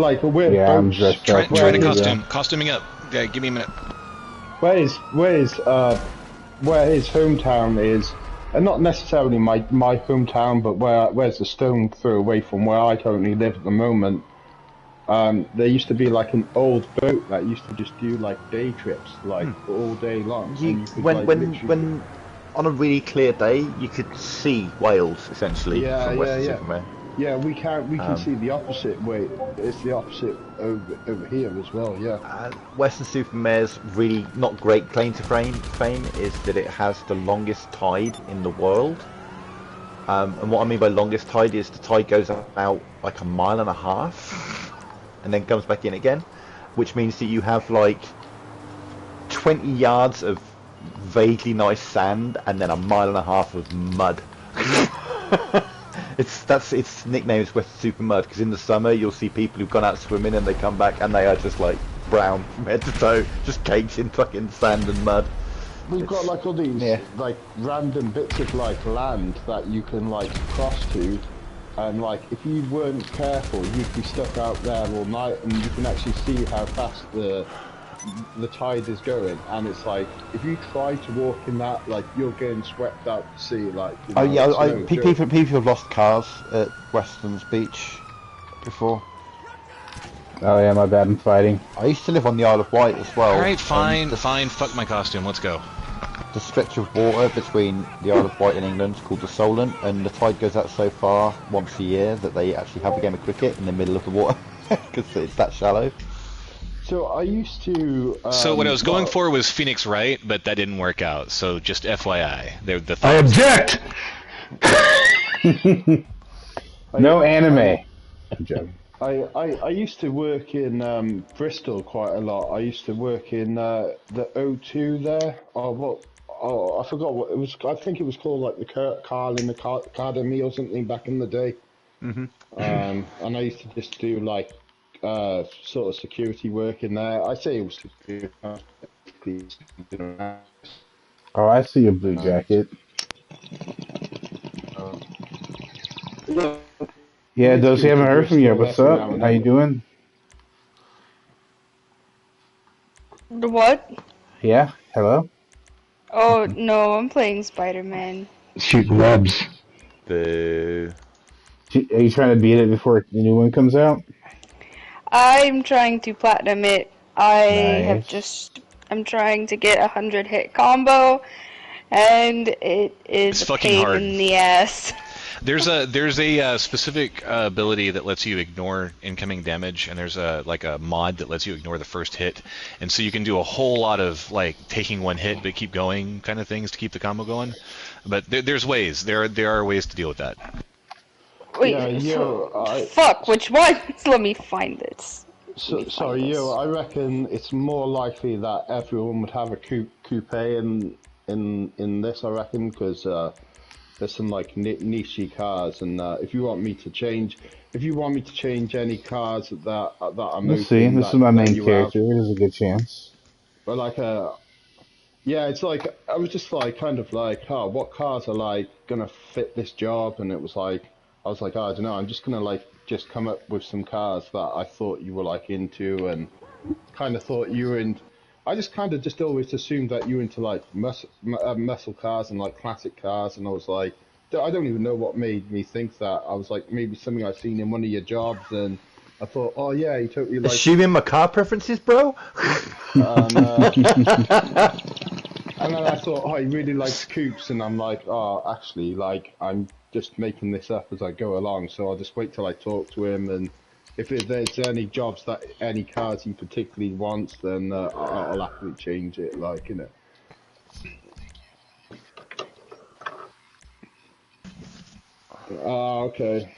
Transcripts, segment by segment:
like a weird Yeah, I'm boat. dressed Try up. to costume. Costuming up. Yeah, give me a minute. Where his hometown is, and not necessarily my hometown, but where's the stone throw away from where I currently live at the moment. There used to be like an old boat that used to just do like day trips, like all day long. And you could, when on a really clear day, you could see Wales essentially from Western-super-Mare. Yeah, we can see the opposite way. It's the opposite over here as well. Yeah. Western-super-Mare's really not great claim to fame is that it has the longest tide in the world. And what I mean by longest tide is the tide goes out like a mile and a half, and then comes back in again, which means that you have like 20 yards of vaguely nice sand and then a mile and a half of mud. Its nickname is Western Super Mud because in the summer you'll see people who've gone out swimming and they come back and they are just like brown from head to toe, just caked in fucking sand and mud. We've got like all these like random bits of like land that you can like cross to, and like if you weren't careful you'd be stuck out there all night, and you can actually see how fast the tide is going, and it's like if you try to walk in that, like you're getting swept out to sea, like you know, people have lost cars at Western's Beach before. Oh yeah, my bad, I'm fighting. I used to live on the Isle of Wight as well. Alright, fine, fuck my costume, let's go. The stretch of water between the Isle of Wight and England is called the Solent, and the tide goes out so far once a year that they actually have a game of cricket in the middle of the water because it's that shallow. So I used to. So what I was going for was Phoenix Wright, but that didn't work out. So just FYI, I object. No anime. I'm joking. I used to work in Bristol quite a lot. I used to work in the O2 there. I forgot what it was. I think it was called like the Carlin Academy or something back in the day. And I used to just do like sort of security work in there. I say it was security. Oh, I see a blue jacket. Yeah, Dozy, haven't heard from you. What's up? How you doing? The what? Yeah, hello? Oh, no, I'm playing Spider-Man. Shooting webs. Boo. Are you trying to beat it before the new one comes out? I'm trying to platinum it. Nice. I'm trying to get 100 hit combo, and it is a pain in the ass. There's a specific ability that lets you ignore incoming damage, and there's a mod that lets you ignore the first hit, and so you can do a whole lot of like taking one hit but keep going kind of things to keep the combo going. But there's ways. There are ways to deal with that. Wait, fuck, which one? Let me find this. I reckon it's more likely that everyone would have a coupe in this. I reckon because. There's some like niche cars, and if you want me to change any cars that I'm Let's see. This is my main character. There's a good chance. But like yeah, it's like I was just like kind of like, oh, what cars are like gonna fit this job? And it was like I was like, oh, I don't know. I'm just gonna like just come up with some cars that I thought you were like into, and kind of thought you were in. I just kind of just always assumed that you were into like muscle cars and like classic cars, and I was like, I don't even know what made me think that. I was like, maybe something I've seen in one of your jobs, and I thought, oh yeah, you totally like. Assuming my car preferences, bro. And then I thought, oh, he really likes coupes, and I'm like, oh, actually, like I'm just making this up as I go along, so I'll just wait till I talk to him, and if there's any jobs that any cars he particularly wants, then I'll happily change it, like, you know. Oh, okay.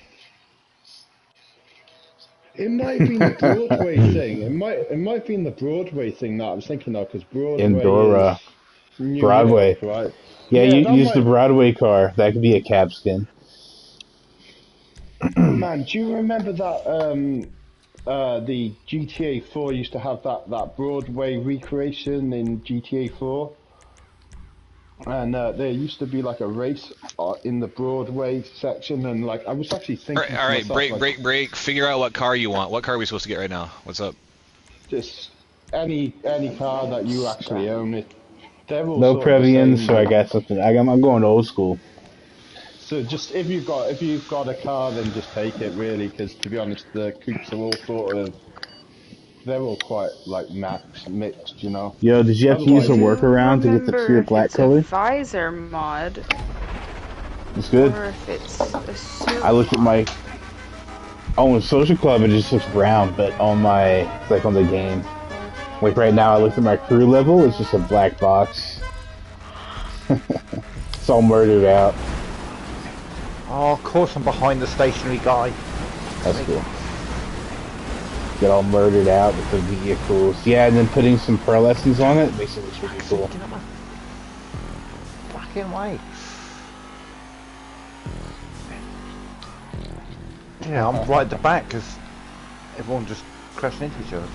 It might have been the Broadway thing. It might have been the Broadway thing that I was thinking of, because Broadway Indora. is New Broadway. York, right? Yeah, you use the Broadway car. That could be a cab skin. Man, do you remember that the GTA 4 used to have that Broadway recreation in GTA 4? And there used to be like a race in the Broadway section, and like I was actually thinking. All right, myself, break. Figure out what car you want. What car are we supposed to get right now? What's up? Just any car that you actually own. They're all No sort of the Previans, same. so I got something. I'm going old school. So just if you've got a car, then just take it really, because to be honest, the coupes are all sort of. They're all quite like mixed, you know. Yo, did you have to use a workaround to get the pure black color? If it's a visor mod. It's good. Or if it's a suit I looked at my. Oh, in Social Club it just looks brown, but on my, it's like on the game. Like right now, I looked at my crew level. It's just a black box. It's all murdered out. Oh, of course I'm behind the stationary guy. That's cool. Get all murdered out with the vehicles. Yeah, and then putting some pearlescence on it makes it look really cool. Get out my fucking way. Yeah, I'm right at the back because everyone just crashing into each other.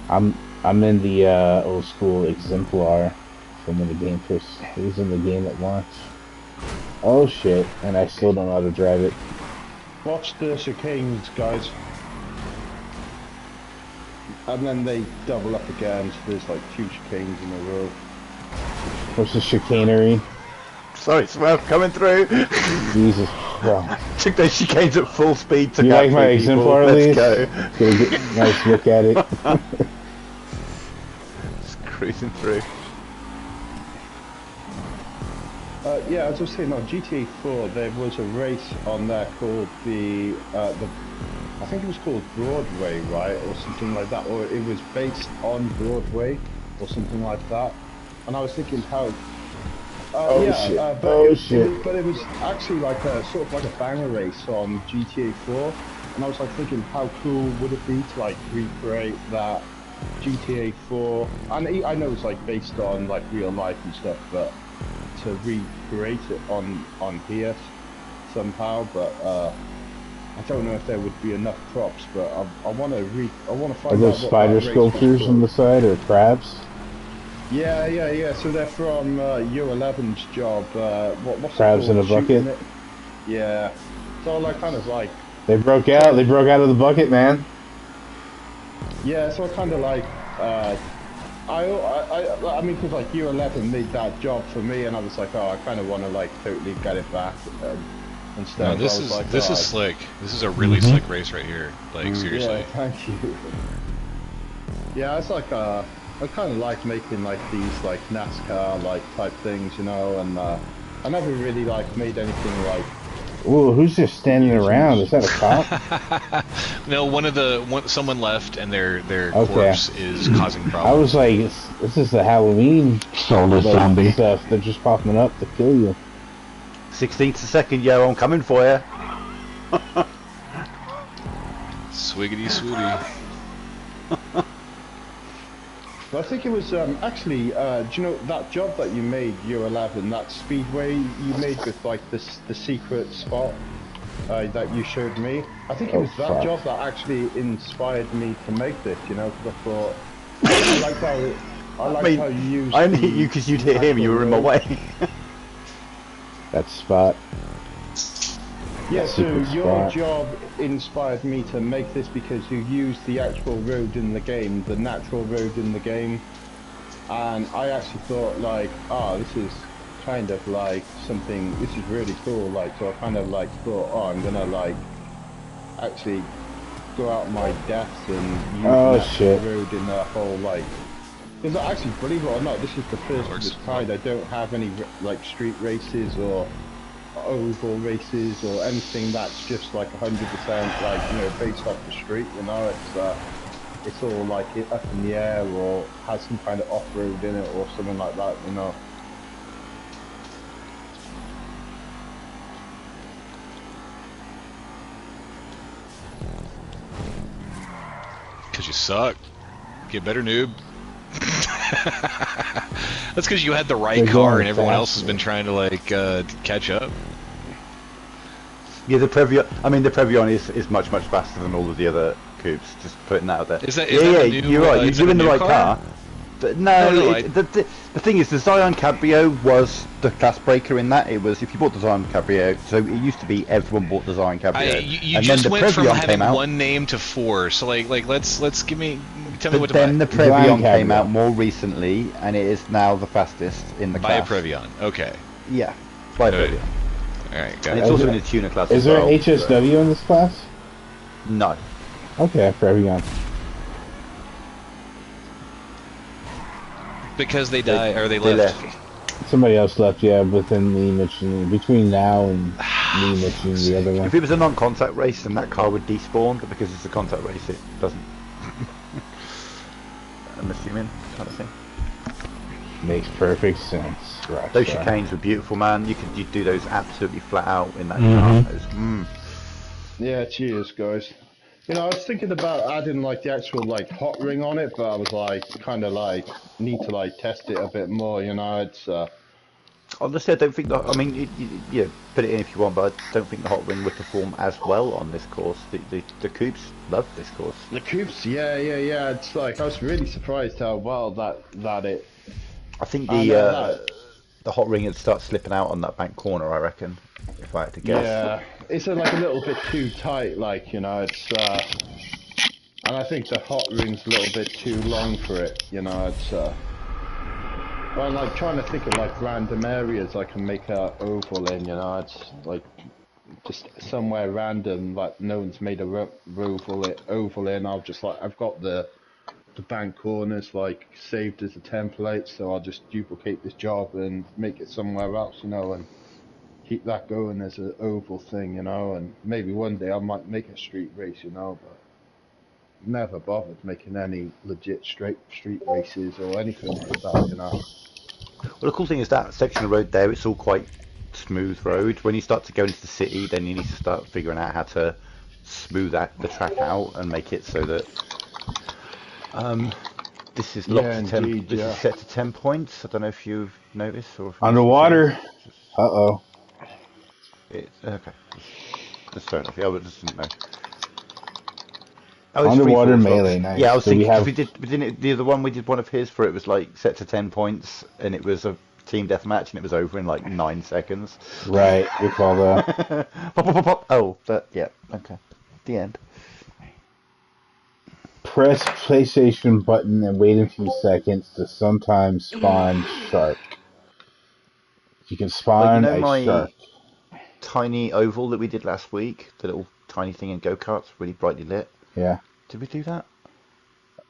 I'm in the old school exemplar from when the game first. It was in the game at launch. Oh shit! And I still don't know how to drive it. Watch the chicanes, guys. And then they double up again, so there's like 2 chicanes in a row. What's the chicanery? Sorry, Smurf, coming through. Jesus, bro. Took those chicanes at full speed. You like my exemplar, Let's go. Get a nice look at it. Just cruising through. Yeah, as I was saying, on GTA 4, there was a race on there called the I think it was called Broadway, right, or something like that, or it was based on Broadway, or something like that. And I was thinking how. Shit. But it was actually like a sort of like a banger race on GTA 4, and I was like thinking how cool would it be to like recreate that GTA 4, and I know it's like based on like real life and stuff, but to recreate it on here somehow, but I don't know if there would be enough props, but I want to find out. Are those spider sculptures on the side, or crabs? Yeah. So they're from Year 11's job. What's crabs in a bucket? Yeah. So like kind of like. They broke out. They broke out of the bucket, man. Yeah. So I kind of like. I mean, because like Year 11 made that job for me, and I was like, oh, I kind of want to like totally get it back and stuff. No, this is slick. This is a really slick race right here. Like seriously. Yeah, thank you. Yeah, it's like I kind of like making like these like NASCAR like type things, you know, and I never really like made anything like. Ooh, who's just standing around? Is that a cop? No, someone left, and their corpse is causing problems. I was like, this is the Halloween zombie stuff. They're just popping up to kill you. 16th a second, yo, I'm coming for you. Swiggity swooty. I think it was actually, do you know that job that you made, Year 11, that speedway you made with like the secret spot that you showed me? I think it was that job that actually inspired me to make this, you know, because I thought, I liked how you used. I only hit you because you'd hit him, you were in my way. That spot. Yeah, so your job inspired me to make this because you used the actual road in the game, the natural road in the game, and I actually thought like, this is kind of like something, this is really cool, like, so I kind of like thought, I'm gonna like actually go out my depth and use the natural road in the whole like, because actually, believe it or not, this is the first of its kind. I don't have any like street races or oval races or anything that's just like 100% like, you know, based off the street, you know. It's all like up in the air or has some kind of off-road in it or something like that, you know. Cause you suck. Get better, noob. That's because you had the right car and everyone else has been trying to like catch up. Yeah, the Previon is much faster than all of the other coupes. Just putting that out there. Is that yeah, the new, you're right. You're in the right car. No, the thing is, the Zion Cabrio was the class breaker in that. It was, if you bought the Zion Cabrio, so it used to be everyone bought the Zion Cabrio. You and just then the went Previon from having one name to 4, so like let's tell me what to buy. But then the Previon came out more recently, and it is now the fastest in the class. Buy a Previon, okay. Yeah, buy a Previon. Alright, got it. And it's also in the tuner class. Is there an HSW in this class? No. Okay, Previon. Because they died, or they left. Somebody else left, yeah, within me mentioning, between now and me mentioning the other one. If it was a non-contact race, then that car would despawn, but because it's a contact race, it doesn't. I'm assuming, kind of thing. Makes perfect sense. Right, those chicanes were beautiful, man. You do those absolutely flat out in that car. Yeah, cheers, guys. You know, I was thinking about adding like the actual like hot ring on it, but I was like, kind of like need to like test it a bit more. You know, it's. Honestly, I don't think that. I mean, you put it in if you want, but I don't think the hot ring would perform as well on this course. The coupes love this course. The coupes, yeah. It's like I was really surprised how well that it. I think the hot ring would start slipping out on that bank corner. I reckon, if I had to guess. Yeah, it's like a little bit too tight. Like, you know, it's. And I think the hot ring's a little bit too long for it. You know, it's. Well, I'm like trying to think of like random areas I can make a oval in. You know, it's like just somewhere random, like no one's made a oval in. I've got the bank corners like saved as a template, so I'll just duplicate this job and make it somewhere else, you know, and keep that going as an oval thing, you know, and maybe one day I might make a street race, you know, but never bothered making any legit street races or anything like that, you know. Well, the cool thing is that section of road there, it's all quite smooth road. When you start to go into the city, then you need to start figuring out how to smooth the track out and make it so that this is locked to 10. This is set to 10 points. I don't know if you've noticed or if underwater. Uh-oh. It's okay. That's fair enough. Yeah, I just didn't know. Underwater melee, nice. Yeah, I was thinking we didn't the other one we did one of his for it was like set to 10 points and it was a team deathmatch and it was over in like 9 seconds. Right, we call that. Pop. Oh, yeah, okay. The end. Press PlayStation button and wait a few seconds to sometimes spawn shark. You can spawn a shark. Tiny oval that we did last week, the little tiny thing in go-karts, really brightly lit. Yeah. Did we do that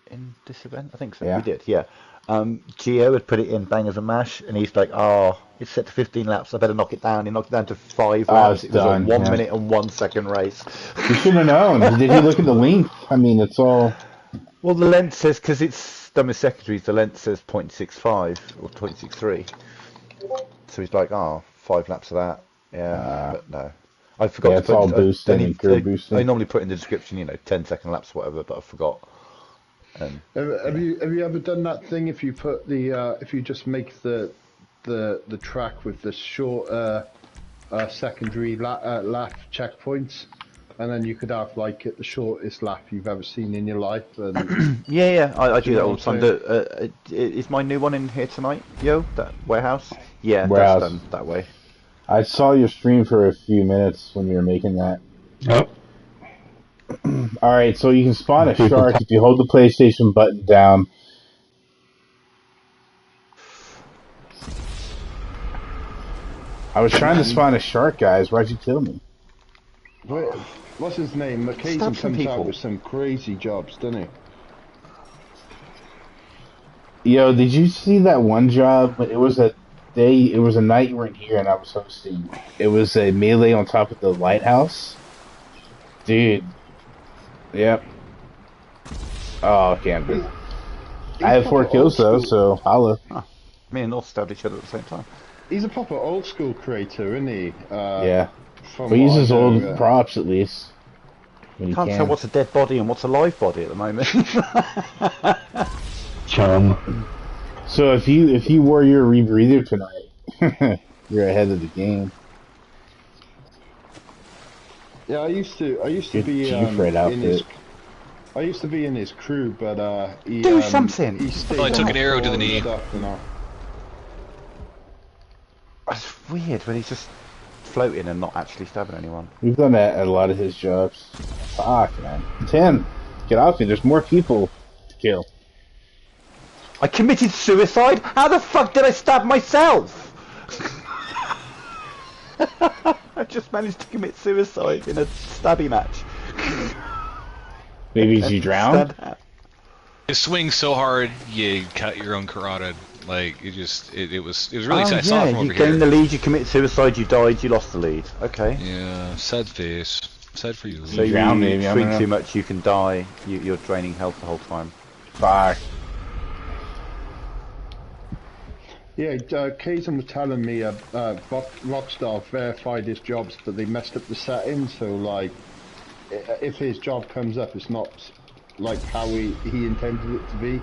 in this event? I think so. Yeah. We did, yeah. Gio had put it in bangers and mash, and he's like, oh, it's set to 15 laps, I better knock it down. He knocked it down to 5 laps. It was a 1 minute and 1 second race. You should have known. Did he look at the length? I mean, it's all... Well, the length says, because it's done with secondaries, the length says 0.65 or 0.63. So he's like, oh, 5 laps of that. Yeah, but no. I forgot to put... all boosting, boosting. I normally put in the description, 10-second laps or whatever, but I forgot. Have you ever done that thing if you put the if you just make the track with the short secondary lap checkpoints, and then you could have like the shortest lap you've ever seen in your life. And yeah, I do that all the time. Is my new one in here tonight, Yo? That warehouse? Yeah, warehouse. That's done that way. I saw your stream for a few minutes when you were making that. Oh. Alright, so you can spawn a shark if you hold the PlayStation button down. I was trying to spawn a shark, guys. Why'd you kill me? Wait, what's his name? McKayson comes out with some crazy jobs, doesn't he? Yo, did you see that one job? It was a night you weren't here and I was hosting. It was a melee on top of the lighthouse. Dude. Yep. Oh, can't be. I have 4 kills though, so holla. Huh. Me and North stabbed each other at the same time. He's a proper old school creator, isn't he? Yeah. But he uses old props at least. Can't tell what's a dead body and what's a live body at the moment. Chum. So if you wore your rebreather tonight, you're ahead of the game. Yeah, I used to be Fred outfit. I used to be in his crew, but he do something. He stayed I took on an arrow to the and knee. Stuff, you know. That's weird when he's just floating and not actually stabbing anyone. We've done that at a lot of his jobs. Fuck, man. Tim, get off me. There's more people to kill. I committed suicide? How the fuck did I stab myself? I just managed to commit suicide in a stabby match. Maybe you drowned? You swing so hard, you cut your own carotid. Like, it was really sad. I saw Yeah, it from you over here. gained the lead, you committed suicide, you died, you lost the lead. Okay. Yeah, sad face. Sad for you. So You drown, you maybe, I swing don't know. too much, you can die. You're draining health the whole time. Fuck. Yeah, Kazan was telling me Rockstar verified his jobs, but they messed up the settings. So, like, if his job comes up, it's not like how he intended it to be.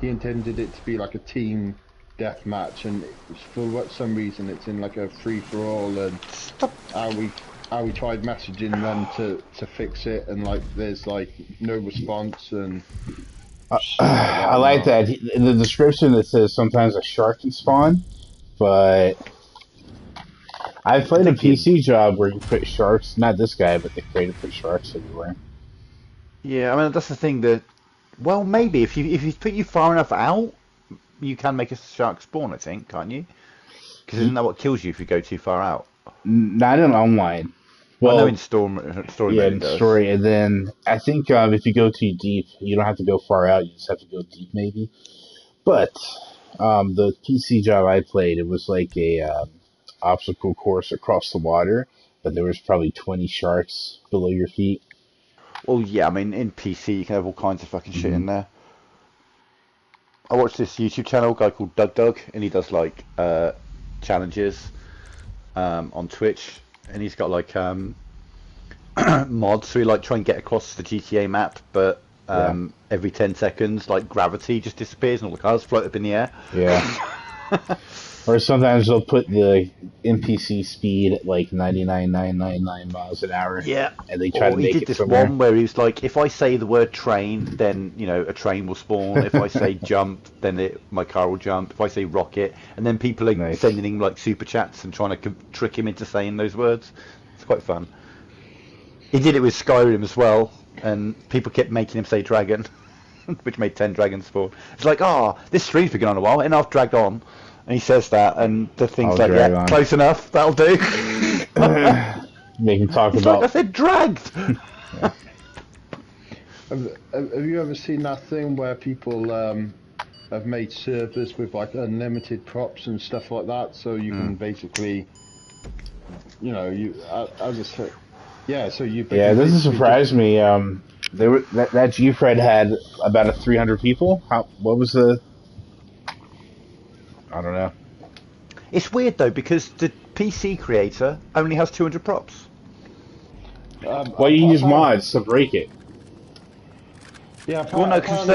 He intended it to be like a team deathmatch, and for some reason it's in like a free-for-all. And how we tried messaging them to fix it, and like there's like no response and. I like that. In the description it says sometimes a shark can spawn, but I've played a PC job where you put sharks, not this guy, but they created put sharks everywhere. Yeah, I mean that's the thing that, well, maybe if you put you far enough out, you can make a shark spawn. I think, can't you? Because isn't that what kills you if you go too far out? Not in online. Well, I know in story yeah, mode in it does. story, and then I think if you go too deep, you don't have to go far out. You just have to go deep, maybe. But the PC job I played, it was like a obstacle course across the water, but there was probably 20 sharks below your feet. Well, yeah, I mean in PC you can have all kinds of fucking shit in there. I watched this YouTube channel, a guy called Doug, and he does like challenges on Twitch. And he's got like mods, so he like try and get across the GTA map, but every 10 seconds, like gravity just disappears and all the cars float up in the air. Yeah. Or sometimes they'll put the NPC speed at like 99.999 miles an hour. Yeah. And they try to make it he did this somewhere. one where he was like, if I say the word train, then a train will spawn. If I say jump, then my car will jump. If I say rocket, and then people are sending him like super chats and trying to trick him into saying those words. It's quite fun. He did it with Skyrim as well, and people kept making him say dragon, which made 10 dragons spawn. It's like, this stream's been going on a while, enough dragged on. And he says that, and the thing's like, yeah, on. Close enough, that'll do. Make him talk it's about... like I said, dragged! Have you ever seen that thing where people have made servers with like unlimited props and stuff like that, so you can basically, as I said, yeah, so you... Yeah, it doesn't surprise me. That G-Fred had about 300 people. What was the... I don't know. It's weird though because the PC creator only has 200 props. Well, you can use mods to break it. Yeah, well, no, because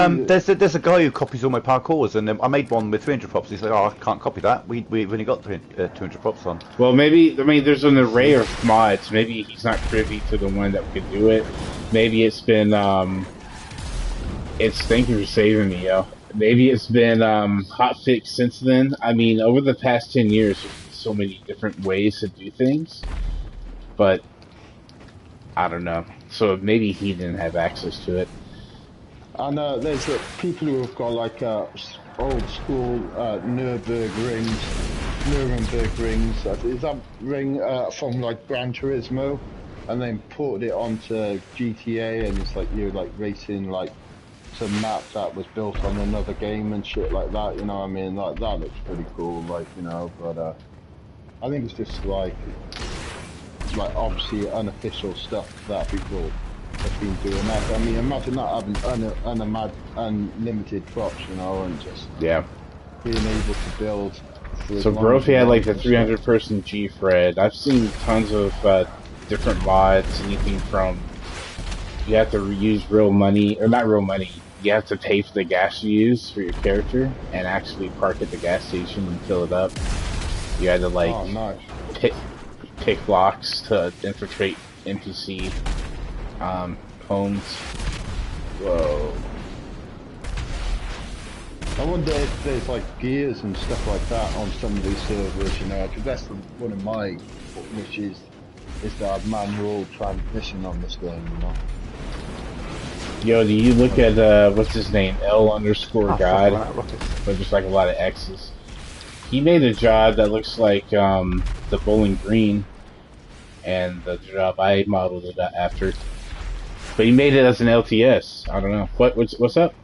there's a guy who copies all my parkours, and I made one with 300 props. He's like, I can't copy that. We've only got 200 props on. Well, maybe there's an array of mods. Maybe he's not privy to the one that could do it. Maybe it's been thank you for saving me, yo. Maybe it's been hotfixed since then. I mean, over the past 10 years, there's been so many different ways to do things. But, I don't know. So maybe he didn't have access to it. I know there's people who have got like old school Nuremberg rings. Is that ring from like Gran Turismo? And then ported it onto GTA, and it's like you're like racing like some map that was built on another game and shit like that, you know what I mean? Like, that looks pretty cool, like, but I think it's just like obviously unofficial stuff that people have been doing that. I mean, imagine not having unlimited props, and just being able to build. So Brophy had like the 300 person G-Fred. I've seen tons of different mods, anything from you have to use real money, or not real money, you have to pay for the gas you use for your character and actually park at the gas station and fill it up. You had to like pick blocks to infiltrate NPC homes. Whoa. I wonder if there's like gears and stuff like that on some of these servers, you know, because that's one of my wishes is to have manual transmission on this game, you know. Yo, do you look at, what's his name? L_God, but just like a lot of X's. He made a job that looks like, the Bowling Green, and the job I modeled it after. But he made it as an LTS. I don't know. What's up?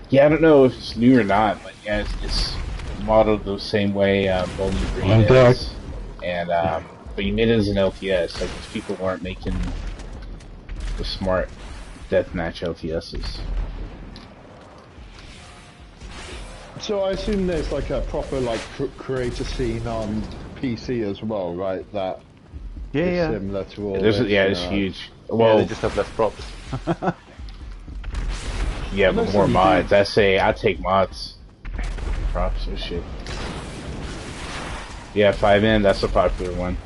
Yeah, I don't know if it's new or not, but yeah, it's modeled the same way Bowling Green is. And but you made it as an LTS. Like these people weren't making the smart deathmatch LTSs. So I assume there's like a proper like creator scene on PC as well, right? That is similar to all. It's huge. Well, they just have less props. Yeah, but more mods. I take mods. Props and shit. Yeah, 5N, that's a popular one.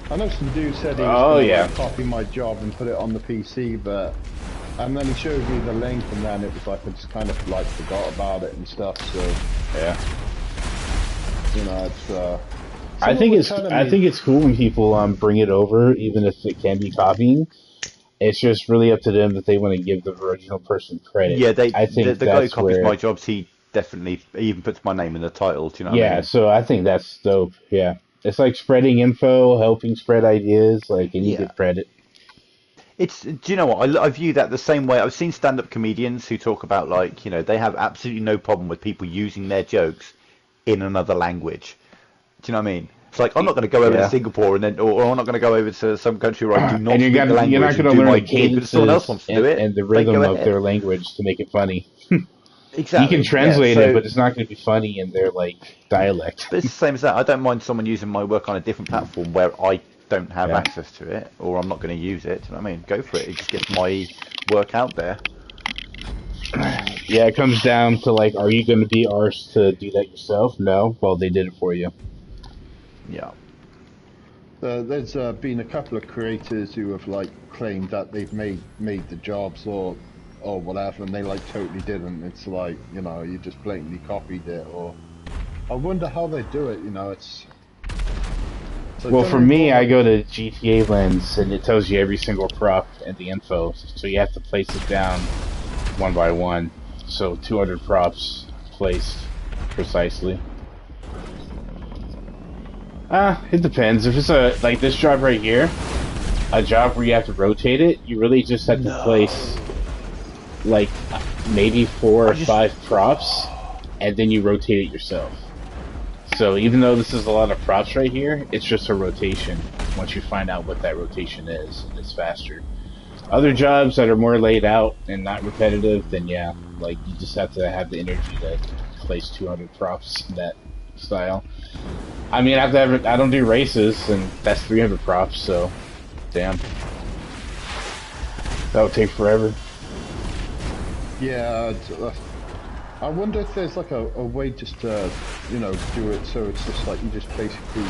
I know some dude said he was going to copy my job and put it on the PC, but and then he showed me the link, and then it was like I just kind of like forgot about it and stuff. So yeah, you know, it's. I think it's cool when people bring it over, even if it can be copying. It's just really up to them that they want to give the original person credit. Yeah, I think the guy who copies my jobs, he definitely even puts my name in the title. Do you know what I mean? So I think that's dope. Yeah, it's like spreading info, helping spread ideas, like, and you get credit. Do you know what? I view that the same way. I've seen stand-up comedians who talk about, like, you know, they have absolutely no problem with people using their jokes in another language. Do you know what I mean? It's like, I'm not going to go over to Singapore or I'm not going to go over to some country where I do not speak the language. You're not going to learn the cadences someone else wants to do it, and the rhythm of their language to make it funny. Exactly. You can translate it, but it's not going to be funny in their like dialect. But it's the same as that. I don't mind someone using my work on a different platform where I don't have access to it, or I'm not going to use it. Do you know what I mean? Go for it. It just gets my work out there. Yeah, it comes down to like, are you going to be arsed to do that yourself? No. Well, they did it for you. Yeah. There's been a couple of creators who have like claimed that they've made the jobs or whatever, and they like totally didn't. It's like, you know, you just blatantly copied it. Or I wonder how they do it. You know, it's. Well, for me, I go to GTA Lens, and it tells you every single prop and the info, so you have to place it down one by one. So 200 props placed precisely. It depends. If it's like this job right here, a job where you have to rotate it, you really just have to place like maybe 4 or 5 props, and then you rotate it yourself. So even though this is a lot of props right here, it's just a rotation. Once you find out what that rotation is, it's faster. Other jobs that are more laid out and not repetitive, then yeah, like you just have to have the energy to place 200 props in that style. I mean, I don't do races, and that's 300 props, so damn, that would take forever. Yeah, I wonder if there's like a way just to, you know, do it so it's just like you just basically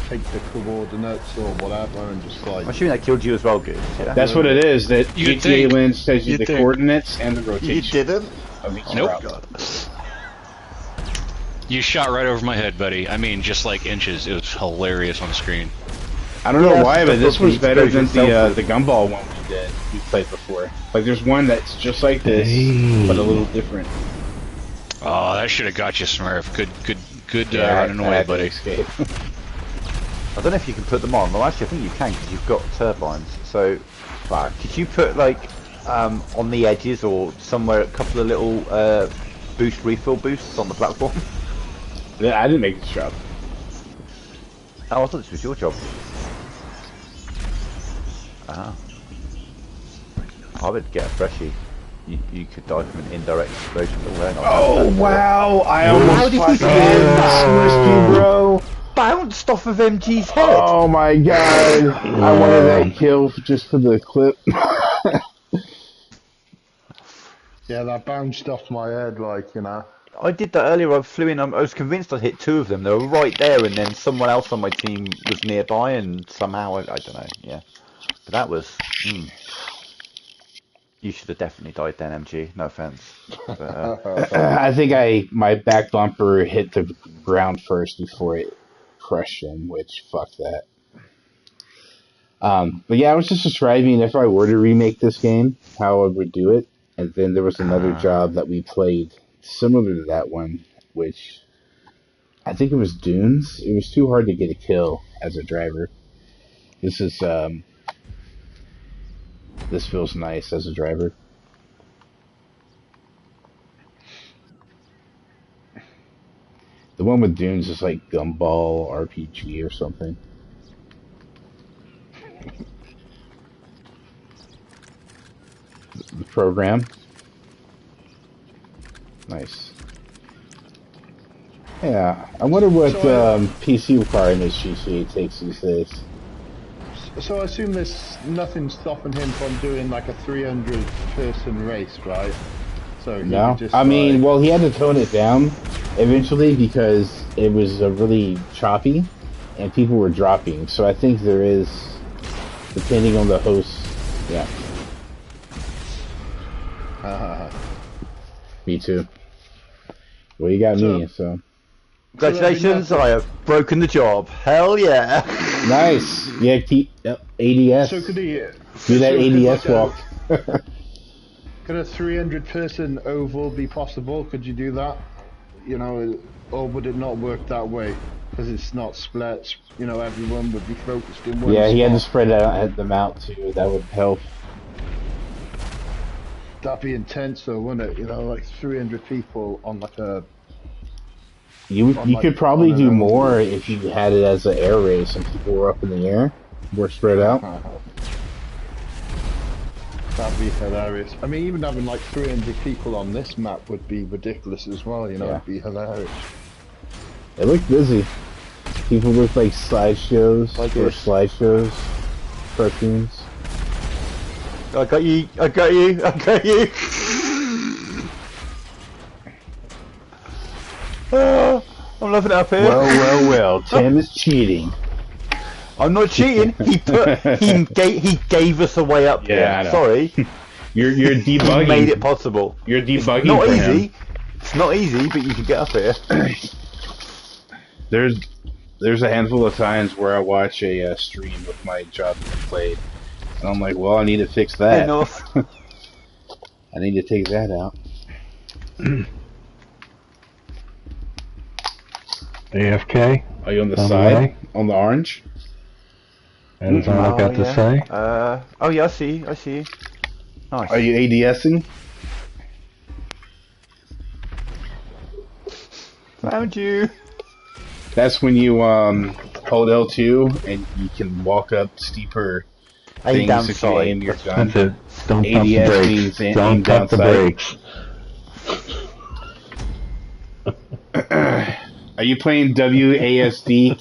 take the coordinates or whatever and just like. I'm assuming that killed you as well, Goose. Yeah? That's what it is. That GTA Lens tells you the coordinates and the rotation. You didn't? Nope. You shot right over my head, buddy. I mean, just like inches. It was hilarious on the screen. I don't know why, but this was better than the gumball one we played before. Like, there's one that's just like this, but a little different. Oh, that should have got you, Smurf. Good running away, buddy. I don't know if you can put them on. Well, actually, I think you can because you've got turbines. So, could you put like on the edges or somewhere a couple of little refill boosts on the platform? Yeah, I didn't make this job. Oh, I thought this was your job. I would get a freshie. You could die from an indirect explosion. Oh wow! I almost fucking smushed you, bro. Bounced off of MG's head. Oh my god! I wanted that kill just for the clip. Yeah, that bounced off my head, like, you know. I did that earlier. I flew in. I was convinced I'd hit 2 of them. They were right there, and then someone else on my team was nearby, and somehow I don't know. Yeah, but that was. You should have definitely died then, MG. No offense. But, I think my back bumper hit the ground first before it crushed him, which fuck that. But yeah, I was just describing if I were to remake this game, how I would do it. And then there was another job that we played similar to that one, which I think it was Dunes. It was too hard to get a kill as a driver. This feels nice as a driver. The one with Dunes is like Gumball RPG or something. The program. Nice. Yeah, I wonder what PC requirements GTA takes these days. So I assume there's nothing stopping him from doing like a 300-person race, right? So no, I mean, well, he had to tone it down eventually because it was really choppy and people were dropping. So I think there is, depending on the host, yeah. Me too. Well, you got me, so. Congratulations, I have broken the job. Hell yeah. Nice. Yeah, keep ADS. So could he do that ADS walk? Could a 300-person oval be possible? Could you do that? You know, or would it not work that way? Because it's not split. You know, everyone would be focused in one Yeah, spot. he had to spread them out too. That would help. That'd be intense, though, wouldn't it? You know, like 300 people on like a. You could probably do more if you had it as an air race and people were up in the air, more spread out. That'd be hilarious. I mean, even having like 300 people on this map would be ridiculous as well. You know, it'd be hilarious. It looked busy. People looked like slideshows slideshows, cartoons. I got you. I got you. I got you. I'm loving it up here. Well. Tim is cheating. I'm not cheating. He gave us a way up here. Sorry. You're debugging. He made it possible. You're debugging. It's not easy. It's not easy, but you can get up here. There's a handful of times where I watch a stream of my job being played, and I'm like, well, I need to fix that. I need to take that out. AFK? Are you on the side? On the orange? That's all I got to say. Oh yeah, I see. Nice. Are you ADSing? Found you. That's when you hold L2 and you can walk up steeper aim down if you aim your gun. That's it. Don't ADS pump the brakes. means Don't pump the brakes. Are you playing WASD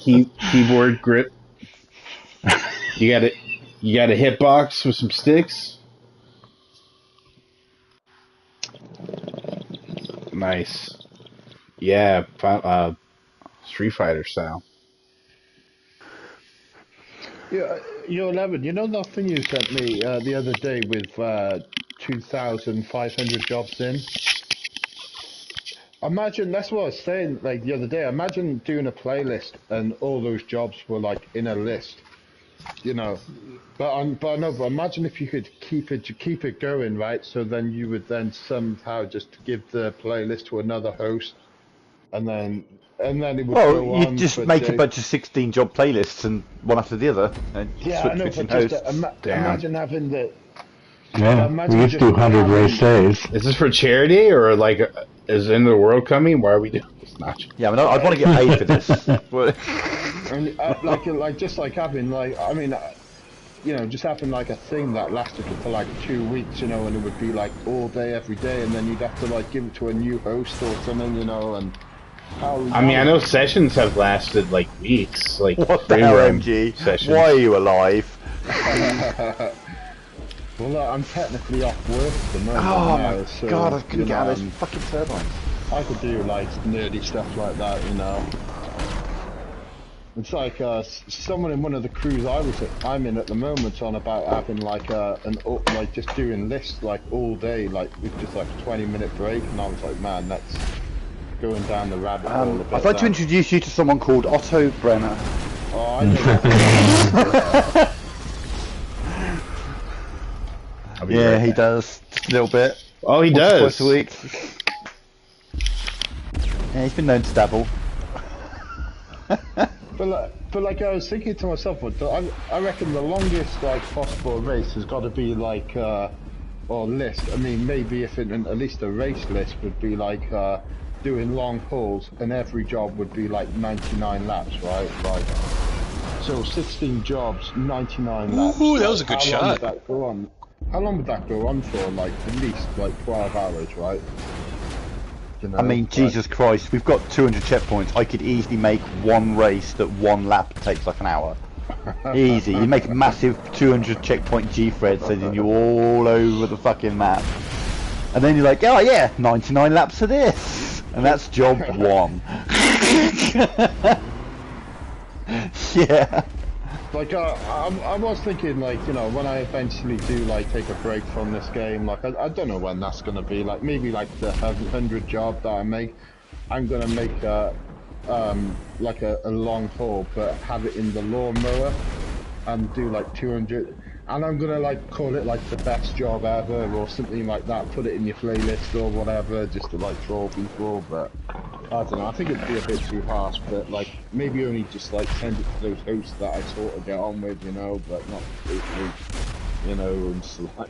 keyboard grip? You got a hitbox with some sticks? Nice. Yeah, Street Fighter style. Yeah, Yo, 11, you know that thing you sent me the other day with 2,500 jobs in? Imagine, that's what I was saying like the other day, imagine doing a playlist and all those jobs were like in a list, you know. But imagine if you could keep it going, right? So then you would then somehow just give the playlist to another host, and then it would go on. Well, you just make a bunch of 16 job playlists and one after the other, and switching hosts. Imagine having the. Yeah, we used to do 100 race days. Is this for charity or like is the end of the world coming? Why are we doing this? Yeah, I mean, I'd want to get paid for this. And like just like having like you know, just having like a thing that lasted for like 2 weeks, you know, and it would be like all day every day, and then you'd have to like give it to a new host or something, you know, and. I mean, I know sessions have lasted like weeks, like what the hell, MG? Sessions. Why are you alive? Well, I'm technically off work at the moment. Oh now, my so, god, I couldn't get out of those fucking turbines. I could do like nerdy stuff like that, you know. It's like someone in one of the crews I'm in at the moment on about having like like just doing lists like all day, like with just like a 20-minute break, and I was like, man, that's going down the rabbit hole a bit. I'd like to introduce you to someone called Otto Brenner. Oh, I know. Yeah, he does just a little bit. Oh, he does. Twice a week. Yeah, he's been known to dabble. But like I was thinking to myself, I reckon the longest like possible race has got to be like or list. I mean, maybe if it, at least a race list would be like doing long hauls, and every job would be like 99 laps, right? Like so 16 jobs, 99 laps. Ooh, that was a good shot. How long would that go on? How long would that go on for? Like at least like 12 hours, right? You know, I mean, Jesus Christ, we've got 200 checkpoints. I could easily make one race that one lap takes like an hour. Easy. You make a massive 200 checkpoint G-thread sending you all over the fucking map. And then you're like, oh yeah, 99 laps of this. And that's job one. Yeah. Like I was thinking, like, you know, when I eventually do like take a break from this game, like I don't know when that's gonna be. Like maybe like the 100 job that I make, I'm gonna make like a long haul, but have it in the lawnmower, and do like 200, and I'm gonna like call it like the best job ever or something like that. Put it in your playlist or whatever, just to like troll people. But I don't know. I think it'd be a bit too harsh, but like maybe only just like send it to those hosts that I sort of get on with, you know, but not completely, you know, and so, like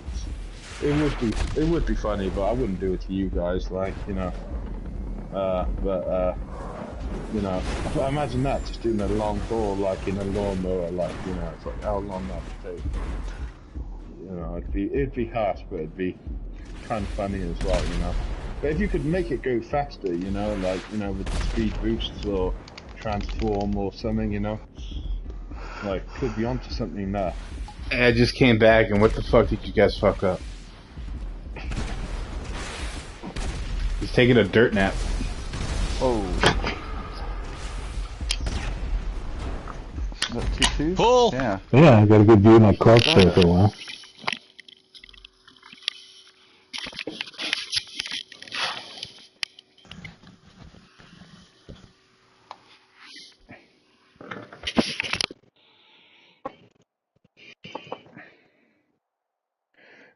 it would be funny, but I wouldn't do it to you guys, like, you know. You know, I imagine that just doing a long haul like in a lawnmower, like, you know, it's like how long that would take. You know, it'd be harsh, but it'd be kind of funny as well, you know. But if you could make it go faster, you know, like, you know, with speed boosts or transform or something, you know, like, could be onto something there. I just came back, and what the fuck did you guys fuck up? He's taking a dirt nap. Oh. Is that 2-2? Pull! Yeah. Yeah, I got a good view of my club there for a while.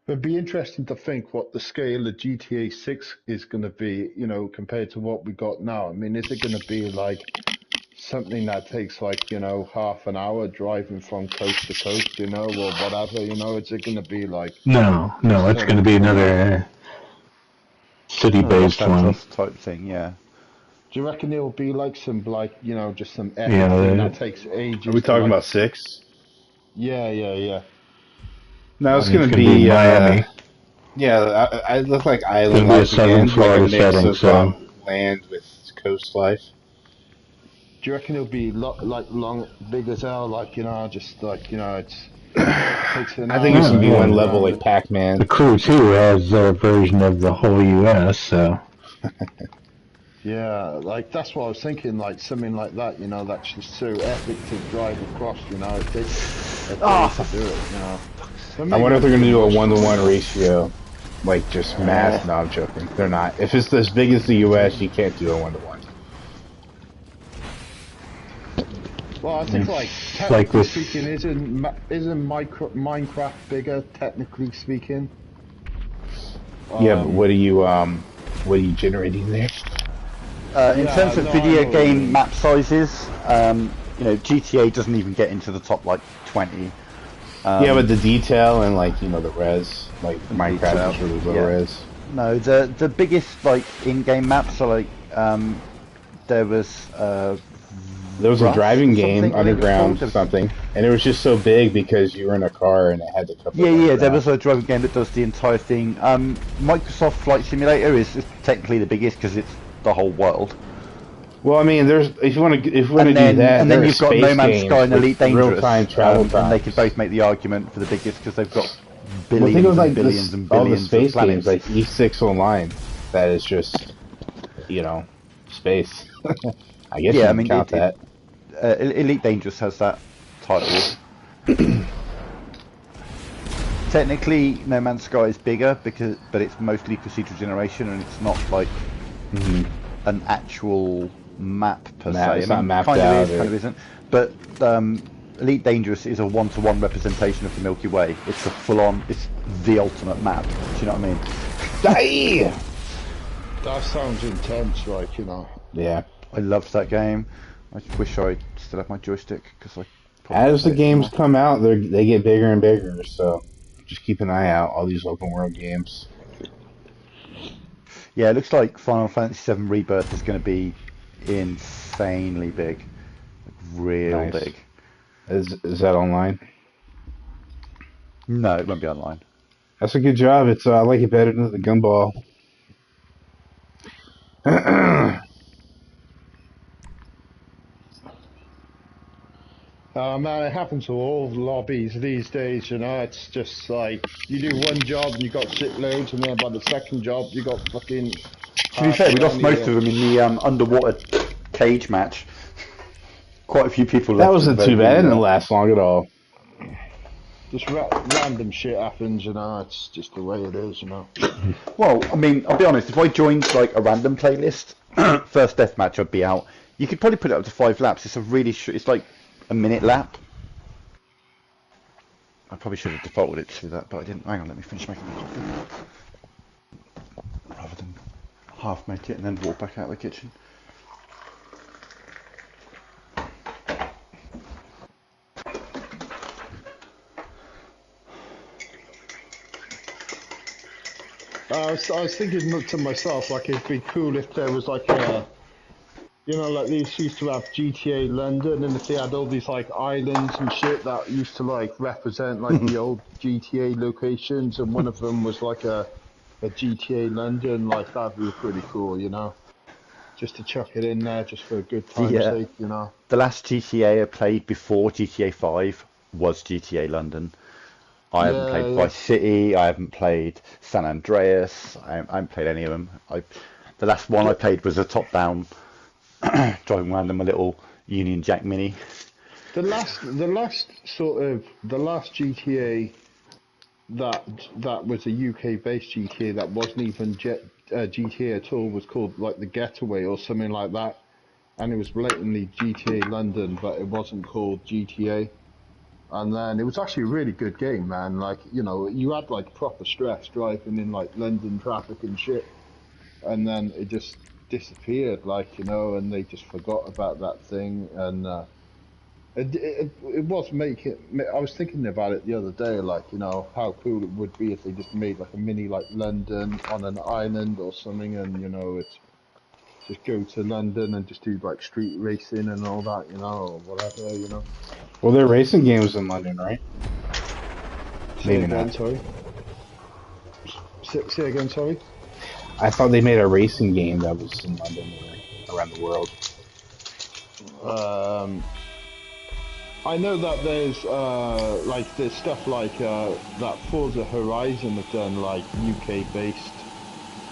It'd be interesting to think what the scale of GTA 6 is going to be, you know, compared to what we got now. I mean, is it going to be like something that takes like, you know, half an hour driving from coast to coast, you know, or whatever, you know? Is it going to be like... No, it's going to be another city-based one. Type thing, yeah. Do you reckon it'll be like some, like, you know, just some epic thing that takes ages? Are we talking about 6? Yeah. No, it's going to be Miami. Yeah, I look like island It'll be a life southern again, Florida like a mix setting, of so... land with coast life. Do you reckon it'll be like long, big as hell, like, you know, just like, you know, it's... I think it's going to be one level like Pac-Man. The Crew 2 has their version of the whole U.S., so... Yeah, like, that's what I was thinking, like, something like that, you know, that's just so epic to drive across, you know, it takes a day to do it, you know. I wonder if they're going to do a 1-to-1 ratio, like, just mass, no, I'm joking, they're not. If it's as big as the U.S., you can't do a 1-to-1. Well, I think, like, technically speaking, isn't Minecraft bigger, technically speaking? Yeah, but what are you generating there? In terms of video game map sizes, you know, GTA doesn't even get into the top, like, 20. Yeah, but the detail and, like, you know, the res, like, Minecraft is really low res. No, the biggest, like, in-game maps are, like, there was a driving game, Underground something, and it was just so big because you were in a car and it had to cover. Yeah, there was a driving game that does the entire thing. Microsoft Flight Simulator is technically the biggest because it's the whole world. Well, I mean, if you want to do that, and then you've got No Man's Sky and Elite Dangerous, real-time travel and they could both make the argument for the biggest because they've got billions and billions and all billions the space of planets. games, like E6 Online, that is just, you know, space. I guess you can count that. Elite Dangerous has that title. Technically, No Man's Sky is bigger but it's mostly procedural generation, and it's not like an actual map per se. It's not mapped kind out. Of is, kind of isn't. But Elite Dangerous is a one-to-one representation of the Milky Way. It's a full-on. It's the ultimate map. Do you know what I mean? Die! That sounds intense, like, you know. Yeah. I loved that game. I wish I still had my joystick because I. As the games come out, they get bigger and bigger. So just keep an eye out. All these open world games. Yeah, it looks like Final Fantasy VII Rebirth is going to be insanely big, like real big. Is that online? No, it won't be online. That's a good job. It's I like it better than the Gumball. Man, it happens to all lobbies these days, you know. It's just like you do one job and you got shitloads, and then by the second job you got fucking. To be fair, we lost most of them in the underwater cage match. Quite a few people left. That wasn't too bad. It didn't last long at all. Just random shit happens, you know. It's just the way it is, you know. Well, I mean, I'll be honest. If I joined like a random playlist, first deathmatch, I'd be out. You could probably put it up to 5 laps. It's a really it's like a minute lap. I probably should have defaulted it to that, but I didn't. Hang on, let me finish making the coffee. Rather than half make it and then walk back out of the kitchen. I was thinking to myself, like, it'd be cool if there was like a, you know, like they used to have GTA London, and if they had all these like islands and shit that used to like represent like the old GTA locations, and one of them was like a GTA London, like that'd be pretty cool, you know, just to chuck it in there just for a good time's sake, you know. The last GTA I played before GTA 5 was GTA London. I haven't played Vice City, I haven't played San Andreas, I haven't played any of them. The last one I played was a top-down, driving around in my little Union Jack Mini. The last GTA that was a UK-based GTA that wasn't even GTA at all was called like The Getaway or something like that, and it was blatantly GTA London, but it wasn't called GTA. And then it was actually a really good game, man. Like, you know, you had like proper stress driving in like London traffic and shit, and then it just disappeared, like, you know, and they just forgot about that thing. And it was making. I was thinking about it the other day, like, you know, how cool it would be if they just made like a mini like London on an island or something, and you know, it's just go to London and just do like street racing and all that, you know, or whatever, you know. Well, there are racing games in London, right? Maybe not. Sorry. Say again, sorry. I thought they made a racing game that was in London or around the world. I know that there's like there's stuff like that Forza Horizon have done, like UK based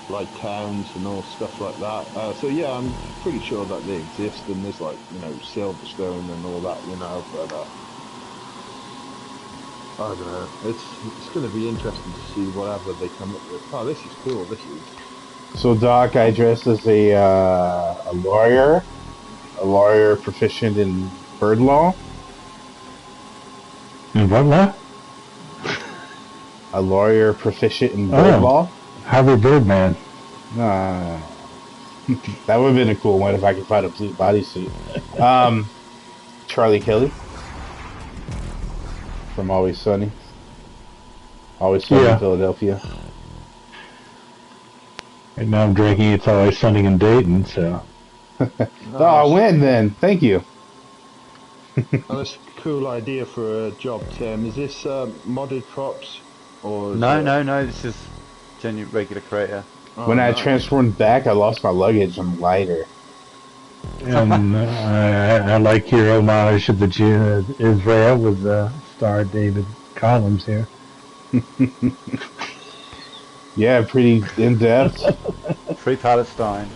like towns and all stuff like that. So yeah, I'm pretty sure that they exist, and there's like, you know, Silverstone and all that, you know. But I don't know. It's going to be interesting to see whatever they come up with. Oh, this is cool. This is. So Doc, I dressed as a lawyer proficient in bird law. In what law? A lawyer proficient in bird law. Harvey Birdman. That would have been a cool one if I could find a blue bodysuit. Charlie Kelly from Always Sunny. Always Sunny in Philadelphia. Right now I'm drinking It's Always Sunny in Dayton, so. Oh, I'll win then. Thank you. Oh, that's a cool idea for a job, Tim. Is this modded props? Or No, this is genuine regular creator. Oh, when I transformed back, I lost my luggage. I'm lighter. And I like your homage of the Jew Israel with star David Collins here. Yeah, pretty in depth. Free Palestine.